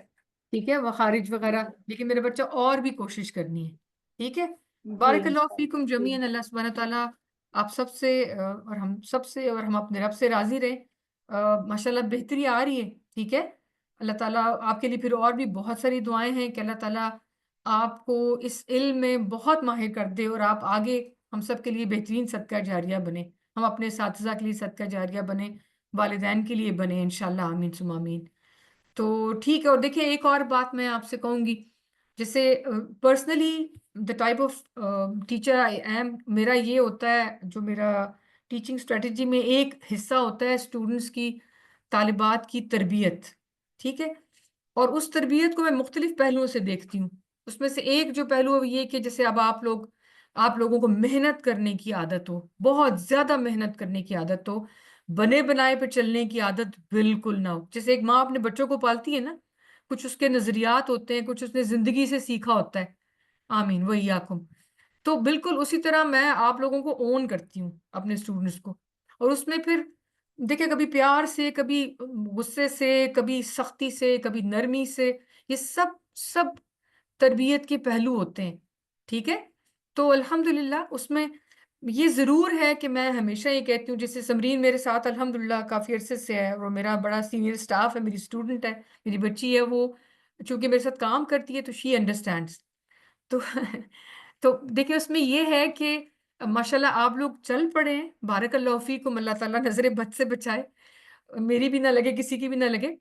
ٹھیک ہے، مخارج وغیرہ، لیکن میرے بچہ اور بھی کوشش کرنی ہے، ٹھیک ہے. بارک اللہ فیکم جمیعاً. اللہ سبحانہ تعالیٰ آپ سب سے اور ہم سب سے اور ہم اپنے رب سے راضی رہیں. ماشاءاللہ بہتری آ رہی ہے، ٹھیک ہے. اللہ تعالیٰ آپ کے لیے پھر اور بھی بہت ساری دعائیں ہیں کہ اللہ تعالیٰ آپ کو اس علم میں بہت ماہر کر دے اور آپ آگے ہم سب کے لیے بہترین صدقہ جاریہ بنے، ہم اپنے اساتذہ کے لیے صدقہ جاریہ بنے، والدین کے لیے بنے انشاءاللہ، آمین ثم آمین. تو ٹھیک ہے. اور دیکھیں ایک اور بات میں آپ سے کہوں گی، جیسے personally the type of teacher I am, میرا یہ ہوتا ہے، جو میرا ٹیچنگ اسٹریٹجی میں ایک حصہ ہوتا ہے اسٹوڈنٹس کی، طالبات کی تربیت، ٹھیک ہے. اور اس تربیت کو میں مختلف پہلوؤں سے دیکھتی ہوں. اس میں سے ایک جو پہلو ہے وہ یہ کہ جیسے اب آپ لوگوں کو محنت کرنے کی عادت ہو، بہت زیادہ محنت کرنے کی عادت ہو، بنے بنائے پہ چلنے کی عادت بالکل نہ ہو. جیسے ایک ماں اپنے بچوں کو پالتی ہے نا، کچھ اس کے نظریات ہوتے ہیں، کچھ اس نے زندگی سے سیکھا ہوتا ہے. آمین وإیاکم. تو بالکل اسی طرح میں آپ لوگوں کو اون کرتی ہوں، اپنے اسٹوڈنٹس کو. اور اس میں پھر دیکھیں کبھی پیار سے، کبھی غصے سے، کبھی سختی سے، کبھی نرمی سے، یہ سب تربیت کے پہلو ہوتے ہیں، ٹھیک ہے. تو الحمدللہ اس میں یہ ضرور ہے کہ میں ہمیشہ یہ کہتی ہوں، جیسے سمرین میرے ساتھ الحمدللہ کافی عرصے سے ہے، اور میرا بڑا سینئر سٹاف ہے، میری اسٹوڈنٹ ہے، میری بچی ہے، وہ چونکہ میرے ساتھ کام کرتی ہے تو شی انڈرسٹینڈس. تو تو دیکھیں اس میں یہ ہے کہ ماشاءاللہ آپ لوگ چل پڑے ہیں، بارک اللہ فیکم. اللہ تعالیٰ نظر بد سے بچائے، میری بھی نہ لگے، کسی کی بھی نہ لگے.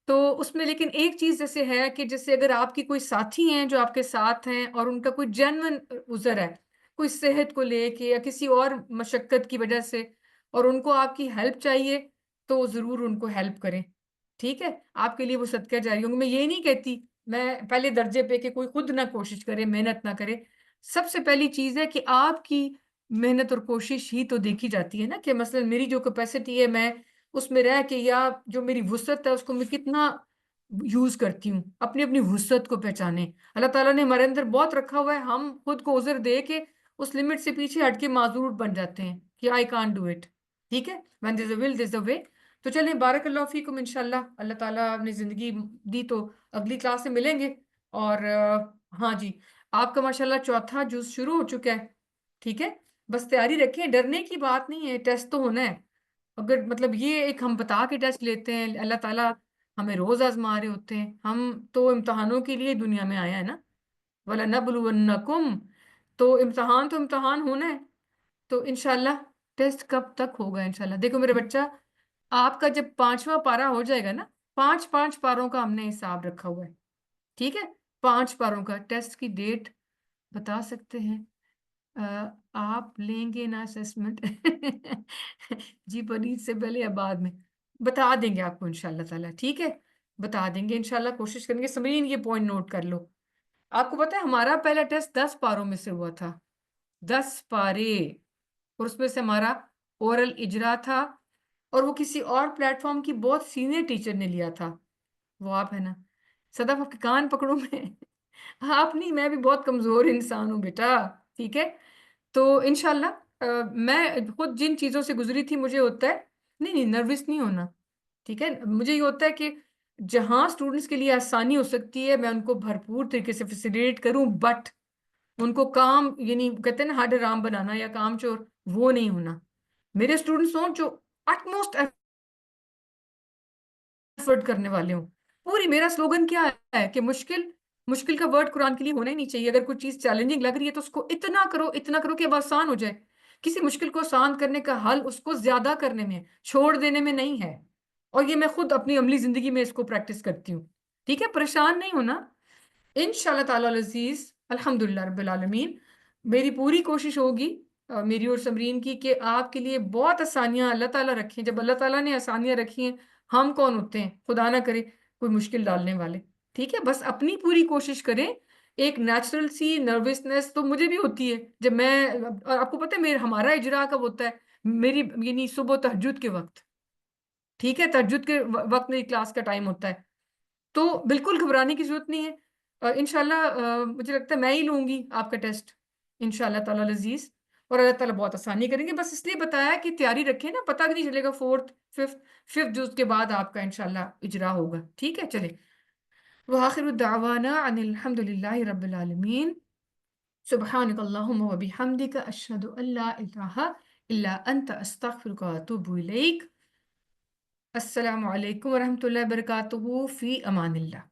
تو اس میں لیکن ایک چیز جیسے ہے کہ جیسے اگر آپ کی کوئی ساتھی ہیں جو آپ کے ساتھ ہیں اور ان کا کوئی جینوئن عذر ہے، کوئی صحت کو لے کے یا کسی اور مشقت کی وجہ سے، اور ان کو آپ کی ہیلپ چاہیے، تو ضرور ان کو ہیلپ کریں، ٹھیک ہے. آپ کے لیے وہ صدقہ جاری ہوں گے. میں یہ نہیں کہتی میں پہلے درجے پہ کہ کوئی خود نہ کوشش کرے، محنت نہ کرے. سب سے پہلی چیز ہے کہ آپ کی محنت اور کوشش ہی تو دیکھی جاتی ہے نا، کہ مثلا میری جو کیپیسٹی ہے میں اس میں رہ کے، یا جو میری وسعت ہے اس کو میں کتنا یوز کرتی ہوں. اپنی وسعت کو پہچانے. اللہ تعالیٰ نے ہمارے اندر بہت رکھا ہوا ہے، ہم خود کو عذر دے کے اس لمٹ سے پیچھے ہٹ کے معذور بن جاتے ہیں کہ آئی کانٹ ڈو اٹ، ٹھیک ہے. when there's a will there's a way. تو چلیں بارک اللہ فیکم. انشاءاللہ اللہ تعالیٰ نے زندگی دی تو اگلی کلاس سے ملیں گے. اور ہاں جی، آپ کا ماشاءاللہ چوتھا جز شروع ہو چکا ہے، ٹھیک ہے. بس تیاری رکھیں، ڈرنے کی بات نہیں ہے، ٹیسٹ تو ہونا ہے. اگر مطلب یہ ایک ہم بتا کے ٹیسٹ لیتے ہیں، اللہ تعالیٰ ہمیں روز آزما رہے ہوتے ہیں. ہم تو امتحانوں کے لیے دنیا میں آیا ہے نا، وَلَنَبْلُوَنَّكُمْ. تو امتحان ہونا ہے. تو انشاءاللہ ٹیسٹ کب تک ہوگا انشاءاللہ. دیکھو میرے بچہ، آپ کا جب 5واں پارا ہو جائے گا نا، 5 پاروں کا ہم نے حساب رکھا ہوا ہے، ٹھیک ہے. 5 پاروں کا ٹیسٹ کی ڈیٹ بتا سکتے ہیں؟ آپ لیں گے نا اسیسمنٹ؟ جی پرید سے پہلے یا بعد میں بتا دیں گے آپ کو انشاءاللہ تعالیٰ، ٹھیک ہے. بتا دیں گے انشاءاللہ، کوشش کریں گے. سمرین یہ پوائنٹ نوٹ کر لو. آپ کو پتہ ہے ہمارا پہلا ٹیسٹ 10 پاروں میں سے ہوا تھا، 10 پارے. اور اس میں سے ہمارا اورل اجرا تھا، اور وہ کسی اور پلیٹ فارم کی بہت سینئر ٹیچر نے لیا تھا. وہ آپ ہے نا. صدف آپ کے کان پکڑوں میں. آپ نہیں، میں بھی بہت کمزور انسان ہوں بیٹا، ٹھیک ہے. تو انشاءاللہ میں خود جن چیزوں سے گزری تھی، مجھے ہوتا ہے نہیں نروس نہیں ہونا، ٹھیک ہے. مجھے یہ ہوتا ہے کہ جہاں اسٹوڈنٹس کے لیے آسانی ہو سکتی ہے میں ان کو بھرپور طریقے سے فیسیلیٹ کروں، بٹ ان کو کام، یعنی کہتے ہیں نا ہڈ رام بنانا یا کام چور، وہ نہیں ہونا. میرے اسٹوڈنٹس ہوں جو اٹموسٹ ایفرٹ کرنے والے ہوں. پوری میرا سلوگن کیا ہے کہ مشکل مشکل کا ورڈ قرآن کے لیے ہونا ہی نہیں چاہیے. اگر کوئی چیز چیلنجنگ لگ رہی ہے تو اس کو اتنا کرو کہ اب آسان ہو جائے. کسی مشکل کو آسان کرنے کا حل اس کو زیادہ کرنے میں، چھوڑ دینے میں نہیں ہے. اور یہ میں خود اپنی عملی زندگی میں اس کو پریکٹس کرتی ہوں. ٹھیک ہے، پریشان نہیں ہونا. انشاءاللہ تعالی العزیز الحمدللہ رب العالمین میری پوری کوشش ہوگی، میری اور سمرین کی، کہ آپ کے لیے بہت آسانیاں اللہ تعالیٰ رکھیں. جب اللہ تعالیٰ نے آسانیاں رکھی ہیں، ہم کون ہوتے ہیں خدا نہ کرے کوئی مشکل ڈالنے والے. ٹھیک ہے، بس اپنی پوری کوشش کریں. ایک نیچرل سی نروسنس تو مجھے بھی ہوتی ہے جب میں، اور آپ کو پتہ ہے ہمارا اجرا کب ہوتا ہے، میری یعنی صبح تہجد کے وقت. ٹھیک ہے، تہجد کے وقت میری کلاس کا ٹائم ہوتا ہے. تو بالکل گھبرانے کی ضرورت نہیں ہے. انشاءاللہ مجھے لگتا ہے میں ہی لوں گی آپ کا ٹیسٹ انشاءاللہ تعالی العزیز، اور اللہ تعالیٰ بہت آسانی کریں گے. بس اس لیے بتایا کہ تیاری رکھیں نا، پتہ بھی نہیں چلے گا 4th 5th جز کے بعد آپ کا انشاءاللہ اجرا ہوگا. ٹھیک ہے، چلیں. وآخر دعوانا ان الحمد للہ رب العالمین. سبحانک اللہم و بحمدک اشہد ان لا الہ الا انت استغفرک و اتوب الیک. السلام علیکم ورحمۃ اللہ وبرکاتہ. فی امان اللہ.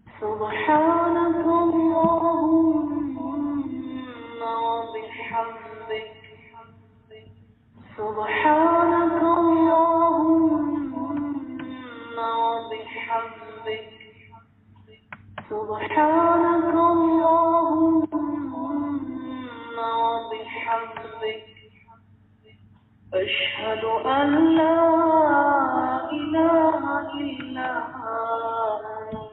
سبحانك اللهم وبحمدك سبحانك اللهم وبحمدك سبحانك اللهم وبحمدك أشهد أن لا إله إلا أنت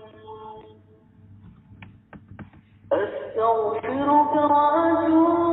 أستغفرك وأتوب